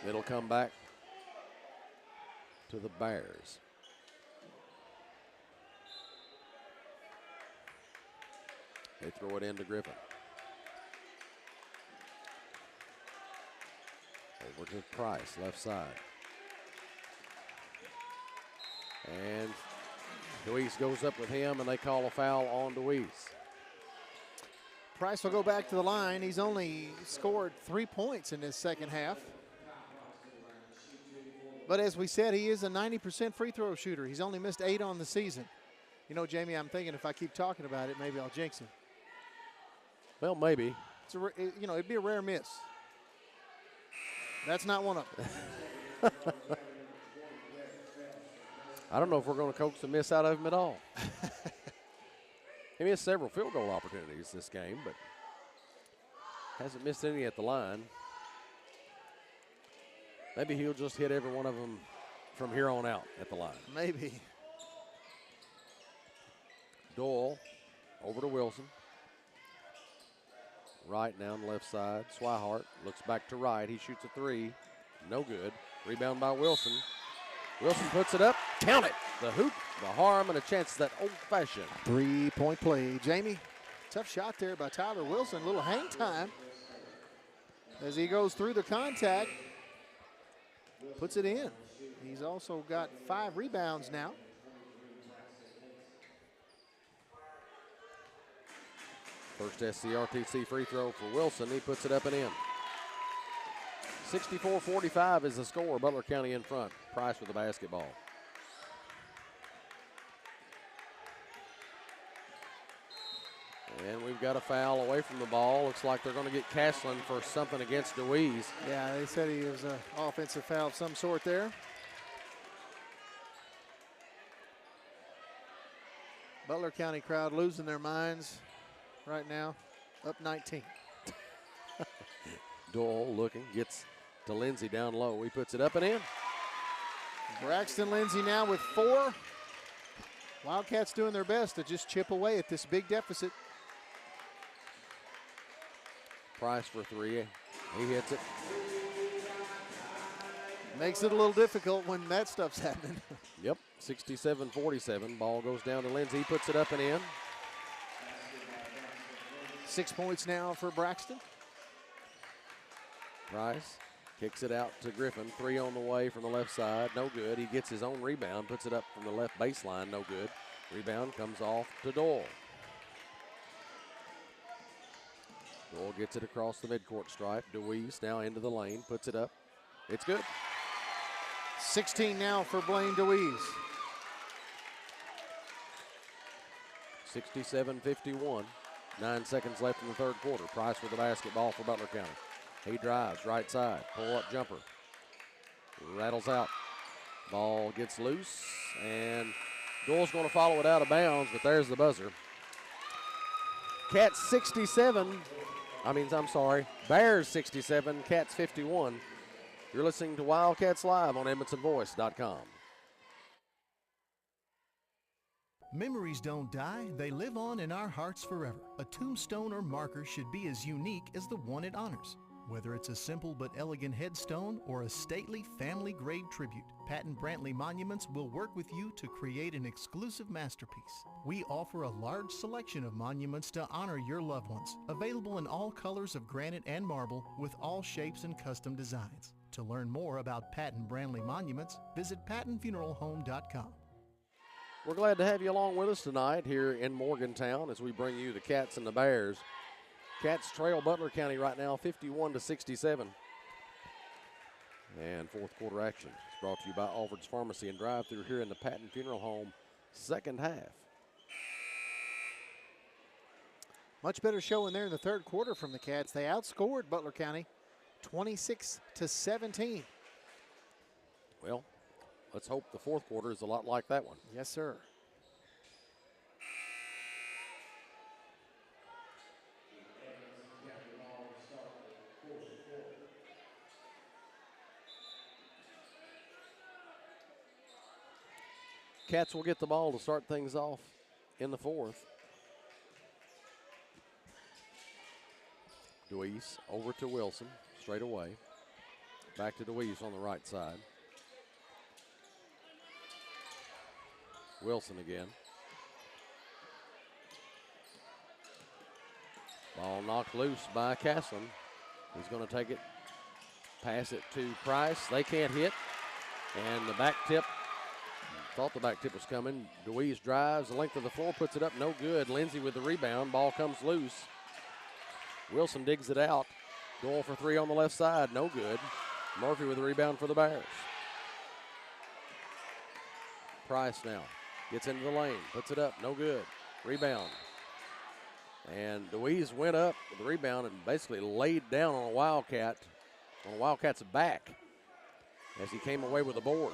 It'll come back to the Bears. They throw it into Griffin. Over to Price, left side. And DeWeese goes up with him, and they call a foul on DeWeese. Price will go back to the line. He's only scored 3 points in this second half. But as we said, he is a 90% free throw shooter. He's only missed 8 on the season. You know, Jamie, I'm thinking if I keep talking about it, maybe I'll jinx him. Well, maybe. it'd be a rare miss. That's not one of them. I don't know if we're going to coax the miss out of him at all. He missed several field goal opportunities this game, but hasn't missed any at the line. Maybe he'll just hit every one of them from here on out at the line. Maybe. Doyle over to Wilson. Right now on the left side. Swihart looks back to right. He shoots a three. No good. Rebound by Wilson. Wilson puts it up. Count it. The hoop, the harm, and a chance at that old-fashioned 3-point play. Jamie, tough shot there by Tyler Wilson. A little hang time as he goes through the contact. Puts it in. He's also got 5 rebounds now. First SCRTC free throw for Wilson. He puts it up and in. 64-45 is the score. Butler County in front. Price with the basketball. And we've got a foul away from the ball. Looks like they're going to get Castlin for something against DeWeese. Yeah, they said he was an offensive foul of some sort there. Butler County crowd losing their minds right now, up 19. Doyle looking, gets to Lindsey down low. He puts it up and in. Braxton Lindsey now with 4. Wildcats doing their best to just chip away at this big deficit. Price for 3. He hits it. Makes it a little difficult when that stuff's happening. Yep, 67-47. Ball goes down to Lindsey. He puts it up and in. 6 points now for Braxton. Price kicks it out to Griffin. 3 on the way from the left side. No good. He gets his own rebound. Puts it up from the left baseline. No good. Rebound comes off to Doyle. Doyle gets it across the midcourt stripe. DeWeese now into the lane. Puts it up. It's good. 16 now for Blaine DeWeese. 67-51. 9 seconds left in the third quarter. Price with the basketball for Butler County. He drives right side. Pull-up jumper. Rattles out. Ball gets loose, and Doyle's going to follow it out of bounds, but there's the buzzer. Cats 67. Bears 67, Cats 51. You're listening to Wildcats Live on EdmontonVoice.com. Memories don't die, they live on in our hearts forever. A tombstone or marker should be as unique as the one it honors. Whether it's a simple but elegant headstone or a stately family-grade tribute, Patton Brantley Monuments will work with you to create an exclusive masterpiece. We offer a large selection of monuments to honor your loved ones, available in all colors of granite and marble with all shapes and custom designs. To learn more about Patton Brantley Monuments, visit pattonfuneralhome.com. We're glad to have you along with us tonight here in Morgantown as we bring you the Cats and the Bears. Cats trail Butler County right now 51-67. And fourth quarter action is brought to you by Alfred's Pharmacy and Drive-Thru here in the Patton Funeral Home second half. Much better showing there in the third quarter from the Cats. They outscored Butler County 26-17. Well, let's hope the fourth quarter is a lot like that one. Yes, sir. Cats will get the ball to start things off in the fourth. DeWeese over to Wilson, straight away. Back to DeWeese on the right side. Wilson again. Ball knocked loose by Castlin. He's going to take it, pass it to Price. They can't hit. And the back tip, thought the back tip was coming. DeWeese drives the length of the floor, puts it up, no good. Lindsey with the rebound. Ball comes loose. Wilson digs it out. Doyle for 3 on the left side, no good. Murphy with the rebound for the Bears. Price now gets into the lane, puts it up, no good. Rebound. And Deweese went up with the rebound and basically laid down on a Wildcat's back as he came away with the board.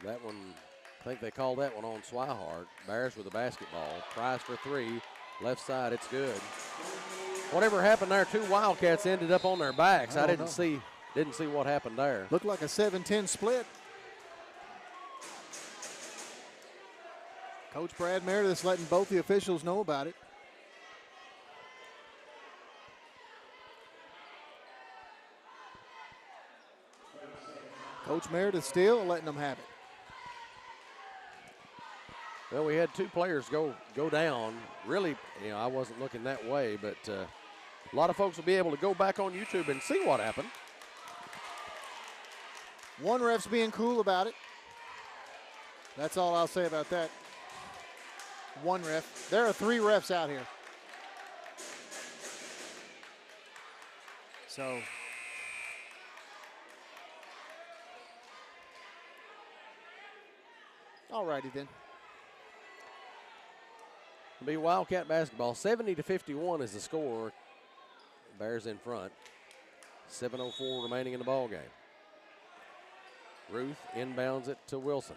That one, I think they called that one on Swihart. Bears with the basketball. Price for three. Left side, it's good. Whatever happened there, 2 Wildcats ended up on their backs. I didn't see what happened there. Looked like a 7-10 split. Coach Brad Meredith's letting both the officials know about it. Coach Meredith still letting them have it. Well, we had 2 players go down. Really, I wasn't looking that way, but a lot of folks will be able to go back on YouTube and see what happened. One ref's being cool about it. That's all I'll say about that. One ref. There are 3 refs out here. So. All righty then. It'll be Wildcat basketball. 70-51 is the score. Bears in front. 7:04 remaining in the ball game. Ruth inbounds it to Wilson.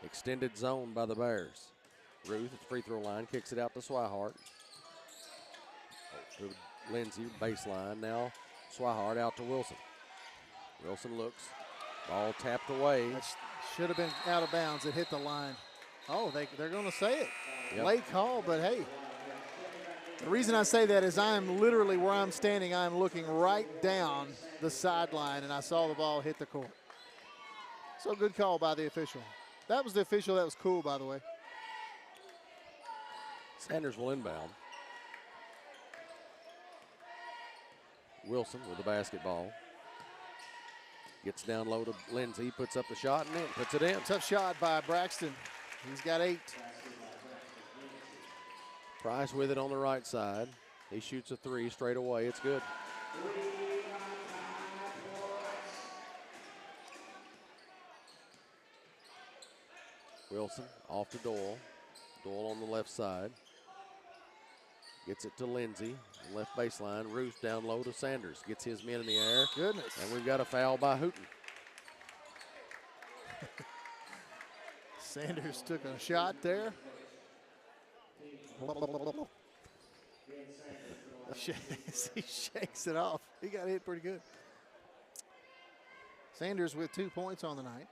Extended zone by the Bears. Ruth at the free throw line kicks it out to Swihart. To Lindsay, baseline. Now Swihart out to Wilson. Wilson looks. Ball tapped away. That should have been out of bounds. It hit the line. Oh, they're going to say it. Yep. Late call, but hey. The reason I say that is I'm literally where I'm standing. I'm looking right down the sideline, and I saw the ball hit the court. So good call by the official. That was the official that was cool, by the way. Sanders will inbound. Wilson with the basketball. Gets down low to Lindsay, puts up the shot, and then puts it in. Tough shot by Braxton. He's got 8. Price with it on the right side. He shoots a 3 straight away. It's good. Wilson off to Doyle. Doyle on the left side. Gets it to Lindsay, left baseline. Roos down low to Sanders. Gets his men in the air. Goodness. And we've got a foul by Hooten. Sanders took a shot there. He shakes it off. He got hit pretty good. Sanders with 2 points on the night.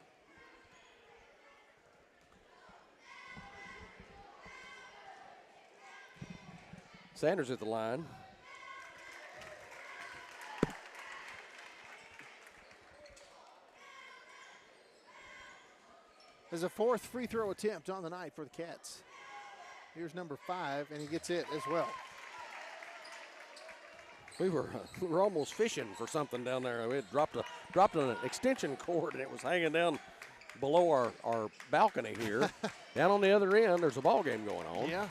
Sanders at the line. There's a 4th free throw attempt on the night for the Cats. Here's number 5, and he gets it as well. We were almost fishing for something down there. We had dropped an extension cord, and it was hanging down below our balcony here. Down on the other end, there's a ball game going on. Yeah.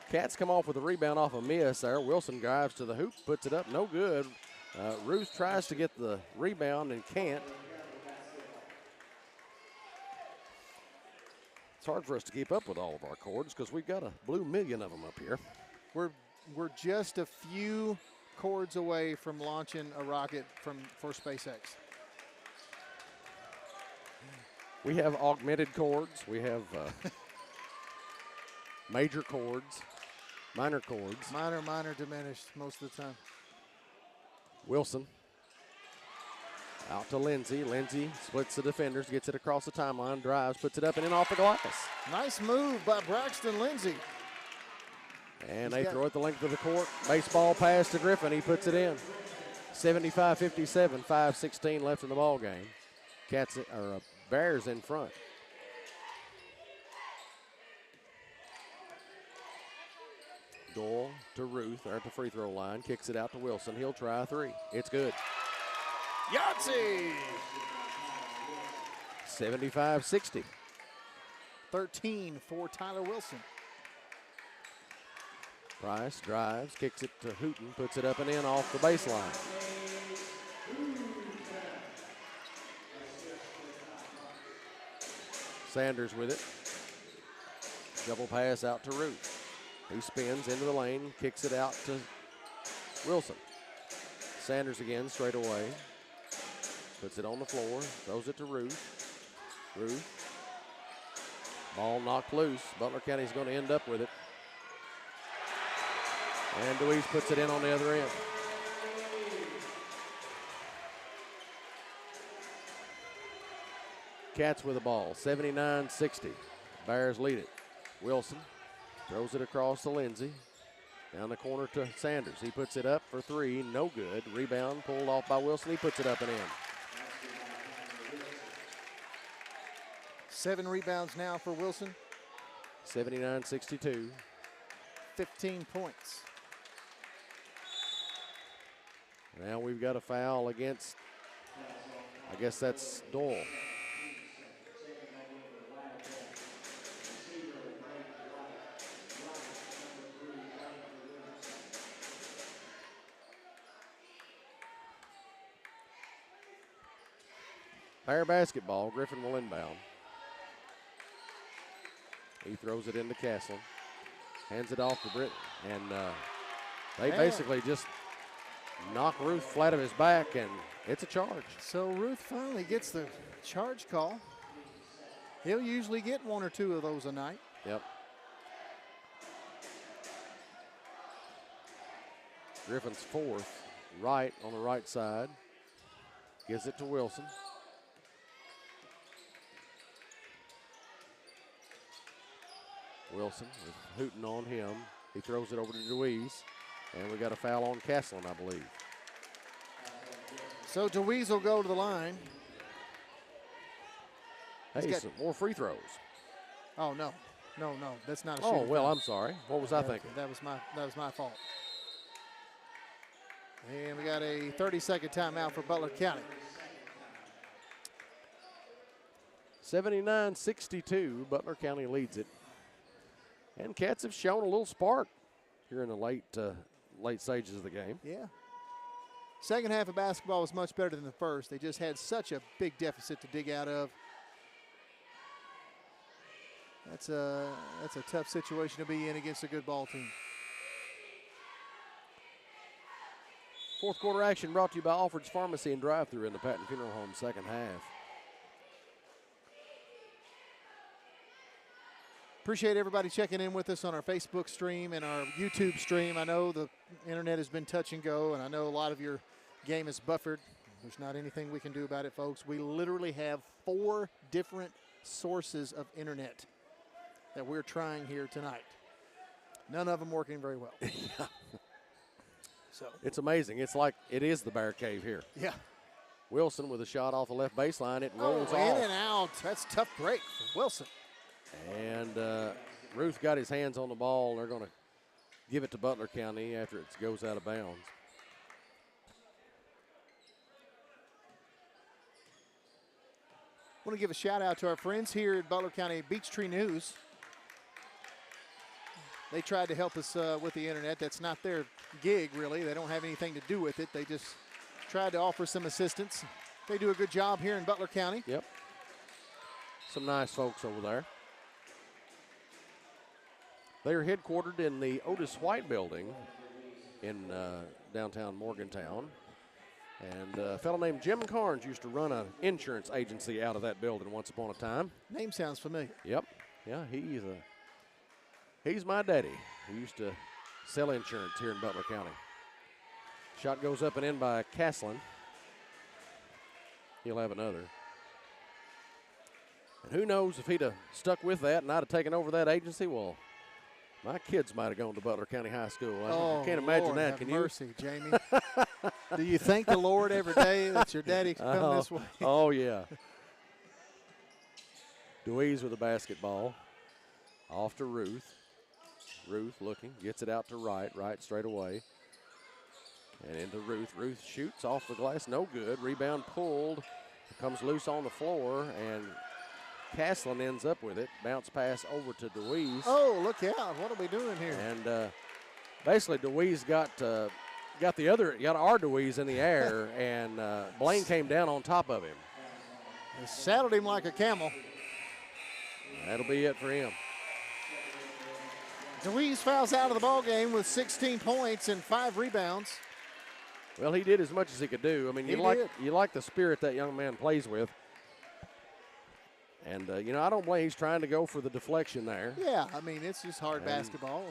Cats come off with a rebound off a miss there. Wilson drives to the hoop, puts it up, no good. Ruth tries to get the rebound and can't. It's hard for us to keep up with all of our cords because we've got a blue million of them up here. We're just a few cords away from launching a rocket for SpaceX. We have augmented cords. We have major cords, minor cords. Minor, diminished most of the time. Wilson out to Lindsay. Lindsay splits the defenders, gets it across the timeline, drives, puts it up and in off the glass. Nice move by Braxton Lindsay. And they throw it the length of the court. Baseball pass to Griffin. He puts it in. 75-57, 5:16 left in the ball game. Bears in front. Doyle to Ruth at the free throw line. Kicks it out to Wilson. He'll try a 3. It's good. Yahtzee! 75-60. 13 for Tyler Wilson. Price drives, kicks it to Hooten, puts it up and in off the baseline. Sanders with it. Double pass out to Ruth. He spins into the lane, kicks it out to Wilson. Sanders again, straight away. Puts it on the floor, throws it to Ruth. Ruth. Ball knocked loose. Butler County's going to end up with it. And Deweese puts it in on the other end. Cats with the ball, 79-60. Bears lead it. Wilson throws it across to Lindsey. Down the corner to Sanders. He puts it up for three, no good. Rebound pulled off by Wilson. He puts it up and in. 7 rebounds now for Wilson. 79-62. 15 points. Now we've got a foul against, I guess that's Doyle. Bear basketball, Griffin will inbound. He throws it into Castle. Hands it off to Britton. And they basically just knock Ruth flat of his back, and it's a charge. So Ruth finally gets the charge call. He'll usually get 1 or 2 of those a night. Yep. Griffin's fourth, right on the right side. Gives it to Wilson. Wilson is hooting on him. He throws it over to Deweese. And we got a foul on Castlin, I believe. So Deweese will go to the line. Hey, some more free throws. Oh, no. No, that's not a shooting. Oh, well, foul. I'm sorry. What was I thinking? That was my fault. And we got a 30-second timeout for Butler County. 79-62, Butler County leads it. And Cats have shown a little spark here in the late stages of the game. Yeah. Second half of basketball was much better than the first. They just had such a big deficit to dig out of. That's a tough situation to be in against a good ball team. Fourth quarter action brought to you by Alfred's Pharmacy and Drive-Thru in the Patton Funeral Home second half. Appreciate everybody checking in with us on our Facebook stream and our YouTube stream. I know the internet has been touch and go, and I know a lot of your game is buffered. There's not anything we can do about it, folks. We literally have 4 different sources of internet that we're trying here tonight. None of them working very well. Yeah. So it's amazing. It's like it is the Bear Cave here. Yeah. Wilson with a shot off the left baseline. It rolls off. In and out. That's a tough break for Wilson. And Ruth got his hands on the ball. They're going to give it to Butler County after it goes out of bounds. I want to give a shout out to our friends here at Butler County Beech Tree News. They tried to help us with the internet. That's not their gig, really. They don't have anything to do with it. They just tried to offer some assistance. They do a good job here in Butler County. Yep. Some nice folks over there. They are headquartered in the Otis White Building in downtown Morgantown. And a fellow named Jim Carnes used to run an insurance agency out of that building once upon a time. Name sounds familiar. Yep. Yeah, he's my daddy. He used to sell insurance here in Butler County. Shot goes up and in by Castlin. He'll have another. And who knows if he'd have stuck with that and I'd have taken over that agency, well, my kids might have gone to Butler County High School. I can't imagine Lord, that. have Can mercy, Jamie. Do you thank the Lord every day that your daddy can come this way? Oh, yeah. Deweese with the basketball. Off to Ruth. Ruth looking, gets it out to Wright straight away. And into Ruth. Ruth shoots off the glass, no good. Rebound pulled, comes loose on the floor, and Castlin ends up with it. Bounce pass over to Deweese. Oh, look out. What are we doing here? And basically DeWeese got our DeWeese in the air, and Blaine came down on top of him. They saddled him like a camel. That'll be it for him. DeWeese fouls out of the ball game with 16 points and 5 rebounds. Well, he did as much as he could do. I mean, you like the spirit that young man plays with. And, I don't blame he's trying to go for the deflection there. Yeah, I mean, it's just hard basketball.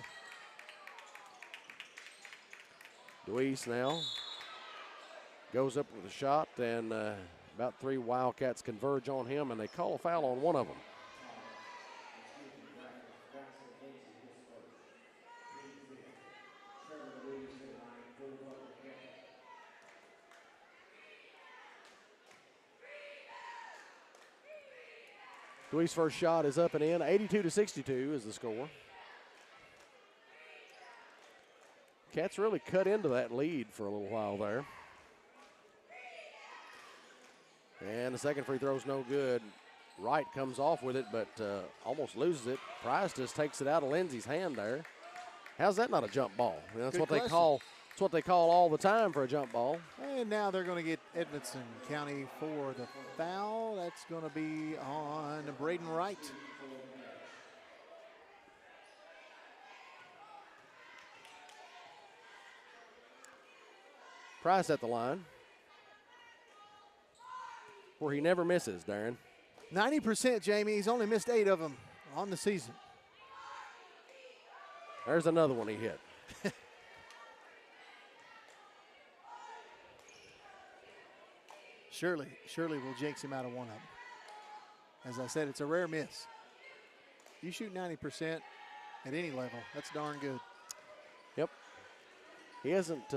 Deweese now goes up with a shot, and about 3 Wildcats converge on him, and they call a foul on one of them. Dewee's first shot is up and in. 82-62 is the score. Cats really cut into that lead for a little while there. And the second free throw's no good. Wright comes off with it, but almost loses it. Price just takes it out of Lindsey's hand there. How's that not a jump ball? I mean, that's what they call. That's what they call all the time for a jump ball. And now they're going to get Edmonson County for the foul. That's going to be on Braden Wright. Price at the line, where he never misses, Darren. 90%, Jamie. He's only missed 8 of them on the season. There's another one he hit. Shirley will jinx him out of one of them. As I said, it's a rare miss. You shoot 90% at any level, that's darn good. Yep. He hasn't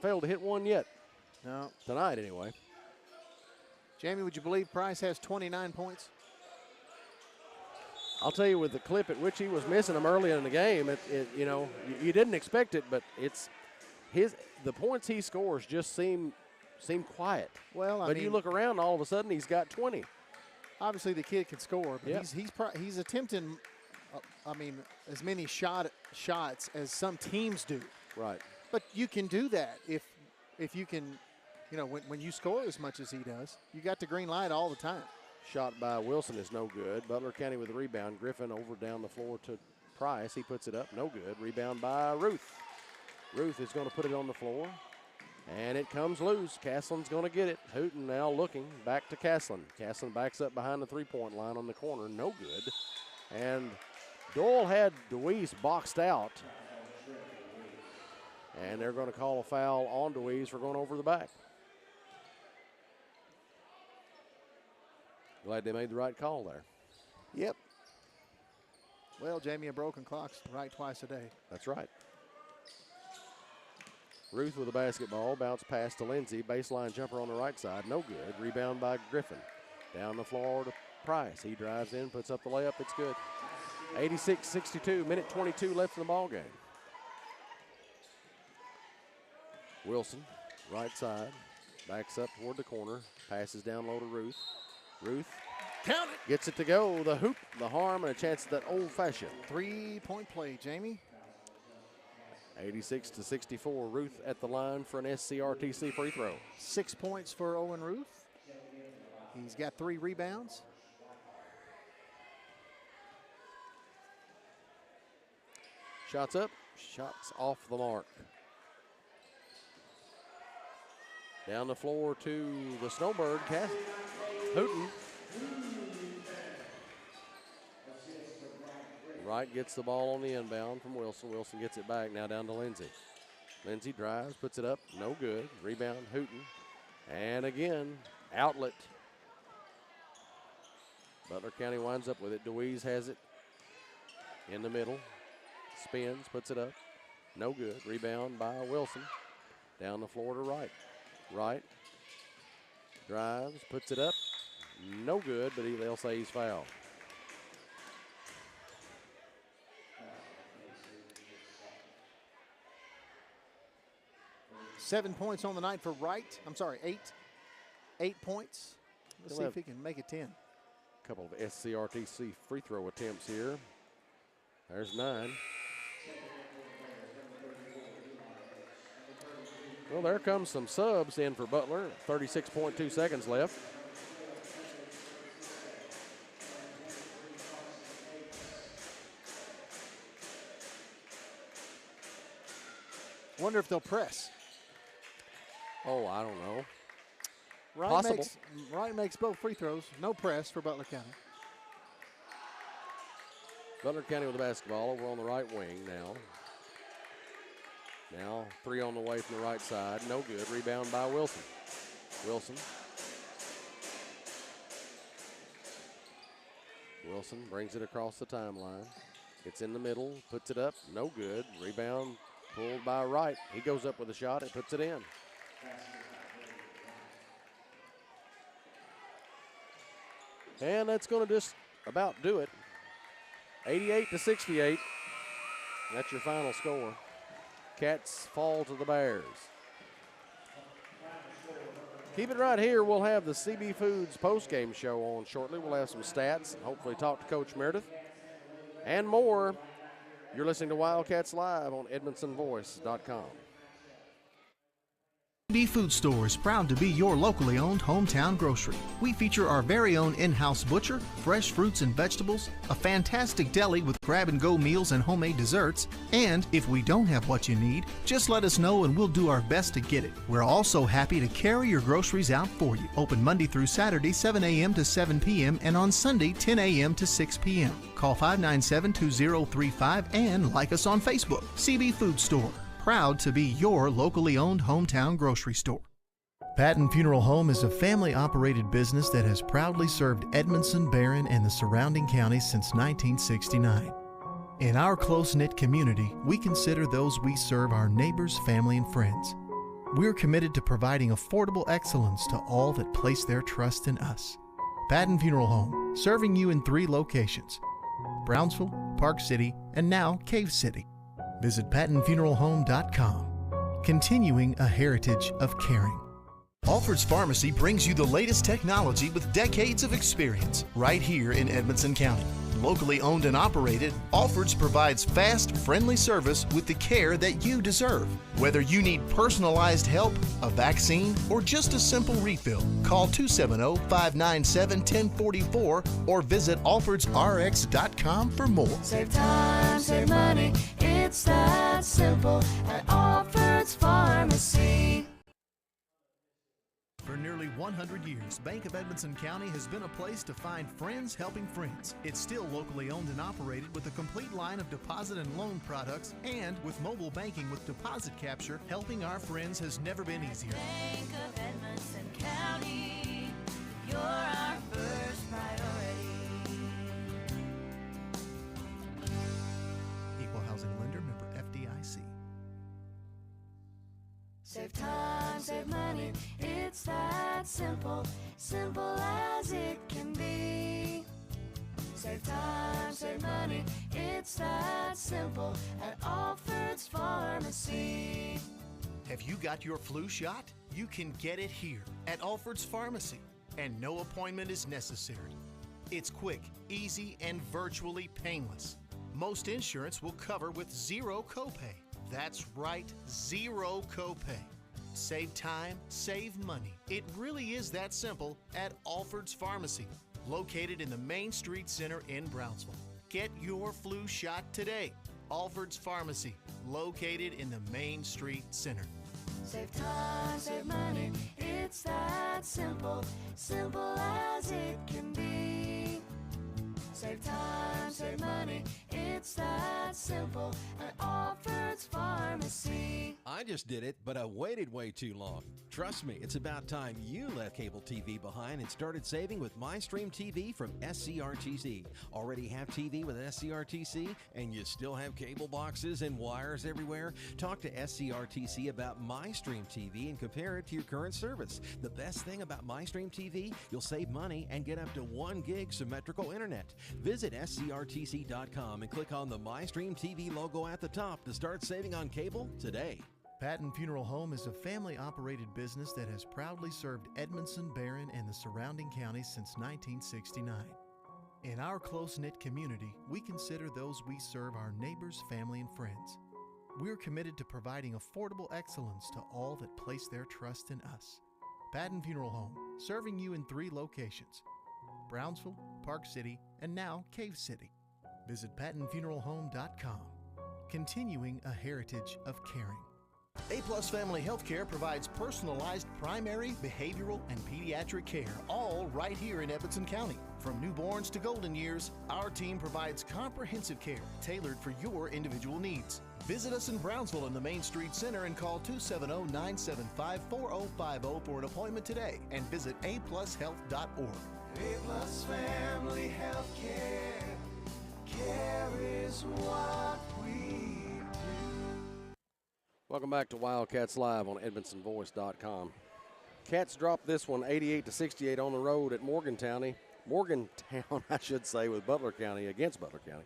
failed to hit one yet. No. Tonight, anyway. Jamie, would you believe Price has 29 points? I'll tell you, with the clip at which he was missing them early in the game, you didn't expect it, but it's the points he scores just seem quiet. Well, I mean, you look around, all of a sudden he's got 20. Obviously, the kid can score, but yep. he's attempting, as many shots as some teams do. Right. But you can do that if you can, when you score as much as he does, you got the green light all the time. Shot by Wilson is no good. Butler County with the rebound. Griffin over down the floor to Price. He puts it up, no good. Rebound by Ruth. Ruth is going to put it on the floor, and it comes loose. Castleton's going to get it. Hooten now looking back to Castleton. Castleton backs up behind the three-point line on the corner, no good. And Doyle had DeWeese boxed out, and they're going to call a foul on DeWeese for going over the back. Glad they made the right call there. Yep. Well, Jamie, a broken clock's right twice a day. That's right. Ruth with the basketball, bounce pass to Lindsey, baseline jumper on the right side, no good. Rebound by Griffin. Down the floor to Price. He drives in, puts up the layup, it's good. 86-62, minute 22 left in the ball game. Wilson, right side, backs up toward the corner, passes down low to Ruth. Ruth count it. Gets it to go. The hoop, the harm, and a chance at that old-fashioned 3-point play, Jamie. 86-64. Ruth at the line for an SCRTC free throw. 6 points for Owen Ruth. He's got 3 rebounds. Shots up, shots off the mark. Down the floor to the Snowbird, Hooten. Wright gets the ball on the inbound from Wilson. Wilson gets it back, now down to Lindsey. Lindsey drives, puts it up, no good. Rebound, Hooten. And again, outlet. Butler County winds up with it. DeWeese has it in the middle. Spins, puts it up, no good. Rebound by Wilson. Down the floor to Wright. Wright drives, puts it up, no good, but they'll say he's fouled. Seven points on the night for Wright. I'm sorry, 8. 8 points. Let's see if he can make it 10. A couple of SCRTC free throw attempts here. There's 9. Well, there comes some subs in for Butler. 36.2 seconds left. Wonder if they'll press. Oh, I don't know. Wright makes both free throws. No press for Butler County. Butler County with the basketball over on the right wing now. Now 3 on the way from the right side. No good. Rebound by Wilson. Wilson brings it across the timeline. Gets in the middle, puts it up. No good. Rebound pulled by Wright. He goes up with a shot and puts it in. And that's going to just about do it. 88-68. That's your final score. Cats fall to the Bears. Keep it right here. We'll have the CB Foods postgame show on shortly. We'll have some stats and hopefully talk to Coach Meredith and more. You're listening to Wildcats Live on EdmondsonVoice.com. CB Food Store is proud to be your locally owned hometown grocery. We feature our very own in-house butcher, fresh fruits and vegetables, a fantastic deli with grab-and-go meals and homemade desserts, and if we don't have what you need, just let us know and we'll do our best to get it. We're also happy to carry your groceries out for you. Open Monday through Saturday, 7 a.m. to 7 p.m. and on Sunday, 10 a.m. to 6 p.m. Call 597-2035 and like us on Facebook. CB Food Store. Proud to be your locally owned hometown grocery store. Patton Funeral Home is a family-operated business that has proudly served Edmondson, Barron, and the surrounding counties since 1969. In our close-knit community, we consider those we serve our neighbors, family, and friends. We're committed to providing affordable excellence to all that place their trust in us. Patton Funeral Home, serving you in 3 locations: Brownsville, Park City, and now Cave City. Visit PattonFuneralHome.com, continuing a heritage of caring. Alfred's Pharmacy brings you the latest technology with decades of experience right here in Edmonson County. Locally owned and operated, Alfred's provides fast, friendly service with the care that you deserve. Whether you need personalized help, a vaccine, or just a simple refill, call 270-597-1044 or visit alfordsrx.com for more. Save time, save money, it's that simple at Alfred's Pharmacy. For nearly 100 years, Bank of Edmonson County has been a place to find friends helping friends. It's still locally owned and operated with a complete line of deposit and loan products, and with mobile banking with deposit capture, helping our friends has never been easier. Bank of Edmonson County, you're our first priority. Equal housing lender, member FDIC. Save time, save money, it's that simple, simple as it can be. Save time, save money, it's that simple at Alfred's Pharmacy. Have you got your flu shot? You can get it here at Alfred's Pharmacy, and no appointment is necessary. It's quick, easy, and virtually painless. Most insurance will cover with 0 copay. That's right, 0 copay. Save time, save money. It really is that simple at Alfred's Pharmacy, located in the Main Street Center in Brownsville. Get your flu shot today. Alfred's Pharmacy, located in the Main Street Center. Save time, save money, it's that simple, simple as it can be. Save time, save money, it's that simple at Alfred's Pharmacy. I just did it, but I waited way too long. Trust me, it's about time you left cable TV behind and started saving with MyStream TV from SCRTC. Already have TV with SCRTC and you still have cable boxes and wires everywhere? Talk to SCRTC about MyStream TV and compare it to your current service. The best thing about MyStream TV, you'll save money and get up to 1 gig symmetrical internet. Visit scrtc.com and click on the MyStream TV logo at the top to start saving on cable today. Patton Funeral Home is a family-operated business that has proudly served Edmondson, Barron, and the surrounding counties since 1969. In our close-knit community, we consider those we serve our neighbors, family, and friends. We're committed to providing affordable excellence to all that place their trust in us. Patton Funeral Home, serving you in 3 locations: Brownsville, Park City, and now Cave City. Visit PattonFuneralHome.com, continuing a heritage of caring. A-Plus Family Healthcare provides personalized primary, behavioral, and pediatric care, all right here in Edmonson County. From newborns to golden years, our team provides comprehensive care tailored for your individual needs. Visit us in Brownsville in the Main Street Center and call 270-975-4050 for an appointment today, and visit aplushealth.org. A-Plus Family Healthcare. Care is what we do. Welcome back to Wildcats Live on EdmonsonVoice.com. Cats dropped this one 88-68 on the road at Morgantown, I should say, with Butler County, against Butler County.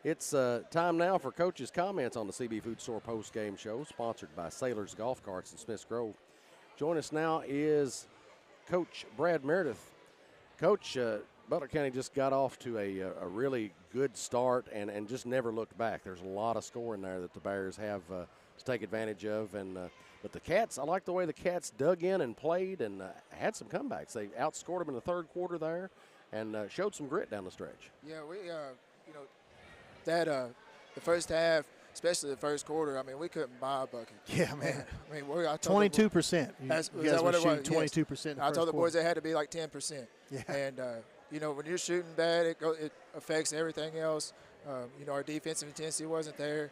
It's time now for Coach's comments on the CB Food Store post-game show, sponsored by Sailors Golf Carts in Smiths Grove. Join us now is Coach Brad Meredith. Coach, Butler County just got off to a really good start and just never looked back. There's a lot of scoring there that the Bears have to take advantage of. But the Cats, I like the way the Cats dug in and played and had some comebacks. They outscored them in the third quarter there and showed some grit down the stretch. Yeah, we, the first half, especially the first quarter, I mean, we couldn't buy a bucket. Yeah, man. I mean, 22%. You guys were shooting 22%. Yes. I told the boys they had to be like 10%. Yeah. And, when you're shooting bad, it affects everything else. Our defensive intensity wasn't there.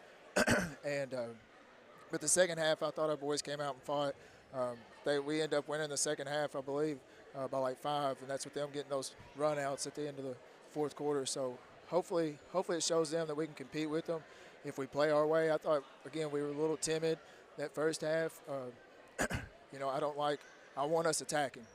But the second half, I thought our boys came out and fought. We ended up winning the second half, I believe, by like 5, and that's with them getting those run-outs at the end of the fourth quarter. So hopefully it shows them that we can compete with them if we play our way. I thought, again, we were a little timid that first half. I want us attacking.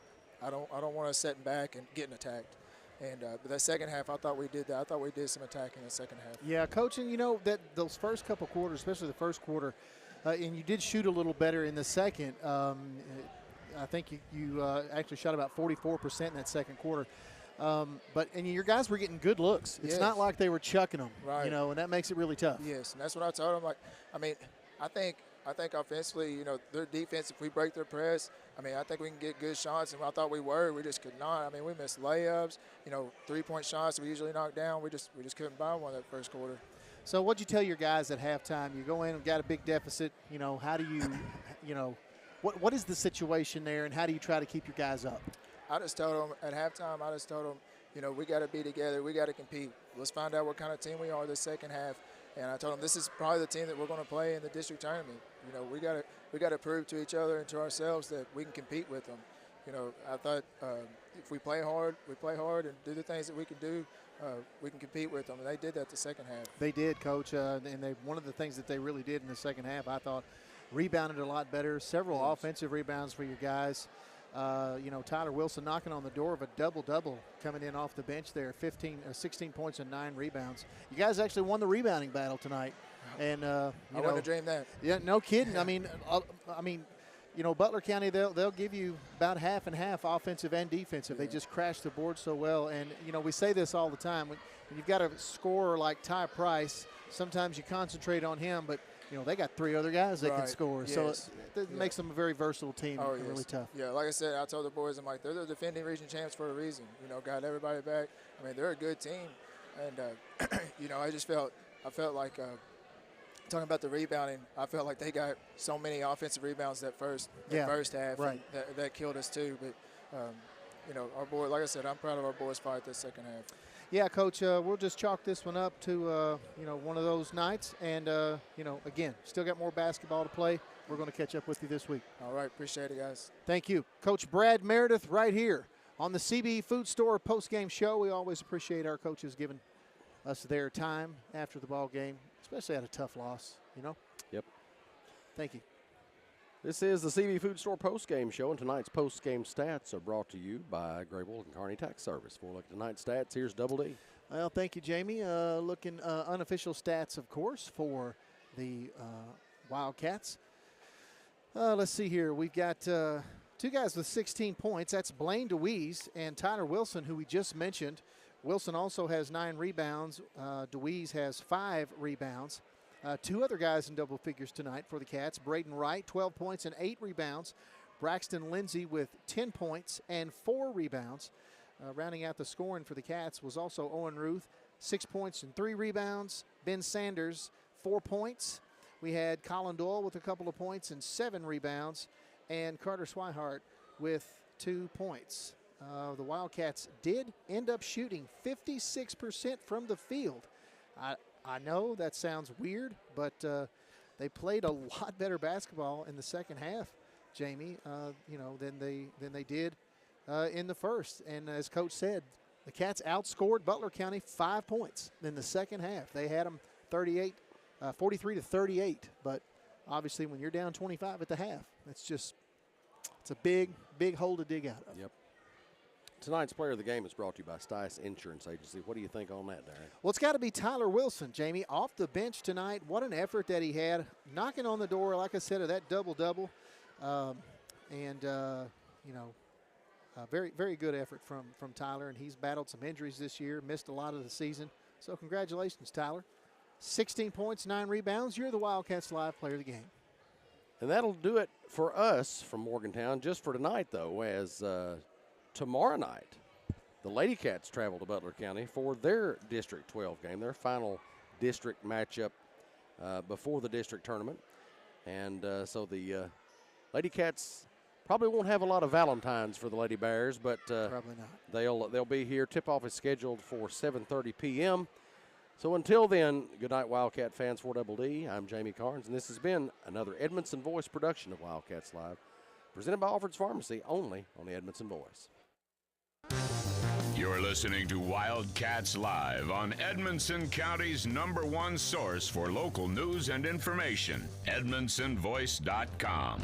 I don't want us setting back and getting attacked. And but that second half, I thought we did that. I thought we did some attacking in the second half. Yeah, coaching, that those first couple quarters, especially the first quarter, and you did shoot a little better in the second. I think you actually shot about 44% in that second quarter. But your guys were getting good looks. It's not like they were chucking them, right. And that makes it really tough. Yes, and that's what I told them. I think offensively, their defense, if we break their press, I think we can get good shots, and I thought we were. We just could not. We missed layups, 3-point shots we usually knock down. We just couldn't buy one that first quarter. So what'd you tell your guys at halftime? You go in and got a big deficit. How do you, what is the situation there, and how do you try to keep your guys up? I just told them at halftime, we got to be together. We got to compete. Let's find out what kind of team we are this second half. And I told them this is probably the team that we're going to play in the district tournament. We got to prove to each other and to ourselves that we can compete with them. I thought if we play hard and do the things that we can do, we can compete with them. And they did that the second half. They did, Coach. One of the things that they really did in the second half, I thought, rebounded a lot better. Several offensive rebounds for your guys. Tyler Wilson knocking on the door of a double-double coming in off the bench there, 16 points and 9 rebounds. You guys actually won the rebounding battle tonight. And I wouldn't have dreamed that. Yeah, no kidding. Butler County, they'll give you about half and half, offensive and defensive. They just crash the board so well. And, we say this all the time. When you've got a scorer like Ty Price, sometimes you concentrate on him, but they got 3 other guys that can score. Yes. So it makes them a very versatile team and really tough. Yeah, like I said, I told the boys, they're the defending region champs for a reason. Got everybody back. They're a good team. And, I felt like talking about the rebounding, I felt like they got so many offensive rebounds that first half. Right. That killed us too. But, our boys, like I said, I'm proud of our boys' fight this second half. Yeah, Coach, we'll just chalk this one up to, one of those nights. And, again, still got more basketball to play. We're going to catch up with you this week. All right. Appreciate it, guys. Thank you. Coach Brad Meredith right here on the CB Food Store postgame show. We always appreciate our coaches giving us their time after the ball game, especially at a tough loss, Yep. Thank you. This is the CB Food Store postgame show, and tonight's postgame stats are brought to you by Grable and Kearney Tax Service. For a look at tonight's stats, here's Double D. Well, thank you, Jamie. Looking unofficial stats, of course, for the Wildcats. Let's see here. We've got 2 guys with 16 points. That's Blaine DeWeese and Tyler Wilson, who we just mentioned, Wilson also has 9 rebounds. DeWeese has 5 rebounds. 2 other guys in double figures tonight for the Cats. Braden Wright, 12 points and 8 rebounds. Braxton Lindsay with 10 points and 4 rebounds. Rounding out the scoring for the Cats was also Owen Ruth, 6 points and 3 rebounds. Ben Sanders, 4 points. We had Colin Doyle with a couple of points and 7 rebounds. And Carter Swihart with 2 points. The Wildcats did end up shooting 56% from the field. I know that sounds weird, but they played a lot better basketball in the second half, Jamie, than they did in the first. And as Coach said, the Cats outscored Butler County 5 points in the second half. They had them 43-38, but obviously when you're down 25 at the half, it's a big hole to dig out of. Yep. Tonight's player of the game is brought to you by Stice Insurance Agency. What do you think on that, Darren? Well, it's got to be Tyler Wilson, Jamie, off the bench tonight. What an effort that he had, knocking on the door, like I said, of that double-double. Very, very good effort from Tyler, and he's battled some injuries this year, missed a lot of the season. So congratulations, Tyler. 16 points, 9 rebounds. You're the Wildcats Live player of the game. And that'll do it for us from Morgantown just for tonight, though, as tomorrow night the Lady Cats travel to Butler County for their District 12 game, their final district matchup before the district tournament. And so the Lady Cats probably won't have a lot of Valentines for the Lady Bears, but probably not. They'll be here. Tip-off is scheduled for 7:30 p.m. So until then, good night, Wildcat fans. For Double D, I'm Jamie Carnes, and this has been another Edmondson Voice production of Wildcats Live, presented by Alfred's Pharmacy, only on the Edmondson Voice. You're listening to Wildcats Live on Edmondson County's #1 source for local news and information, EdmondsonVoice.com.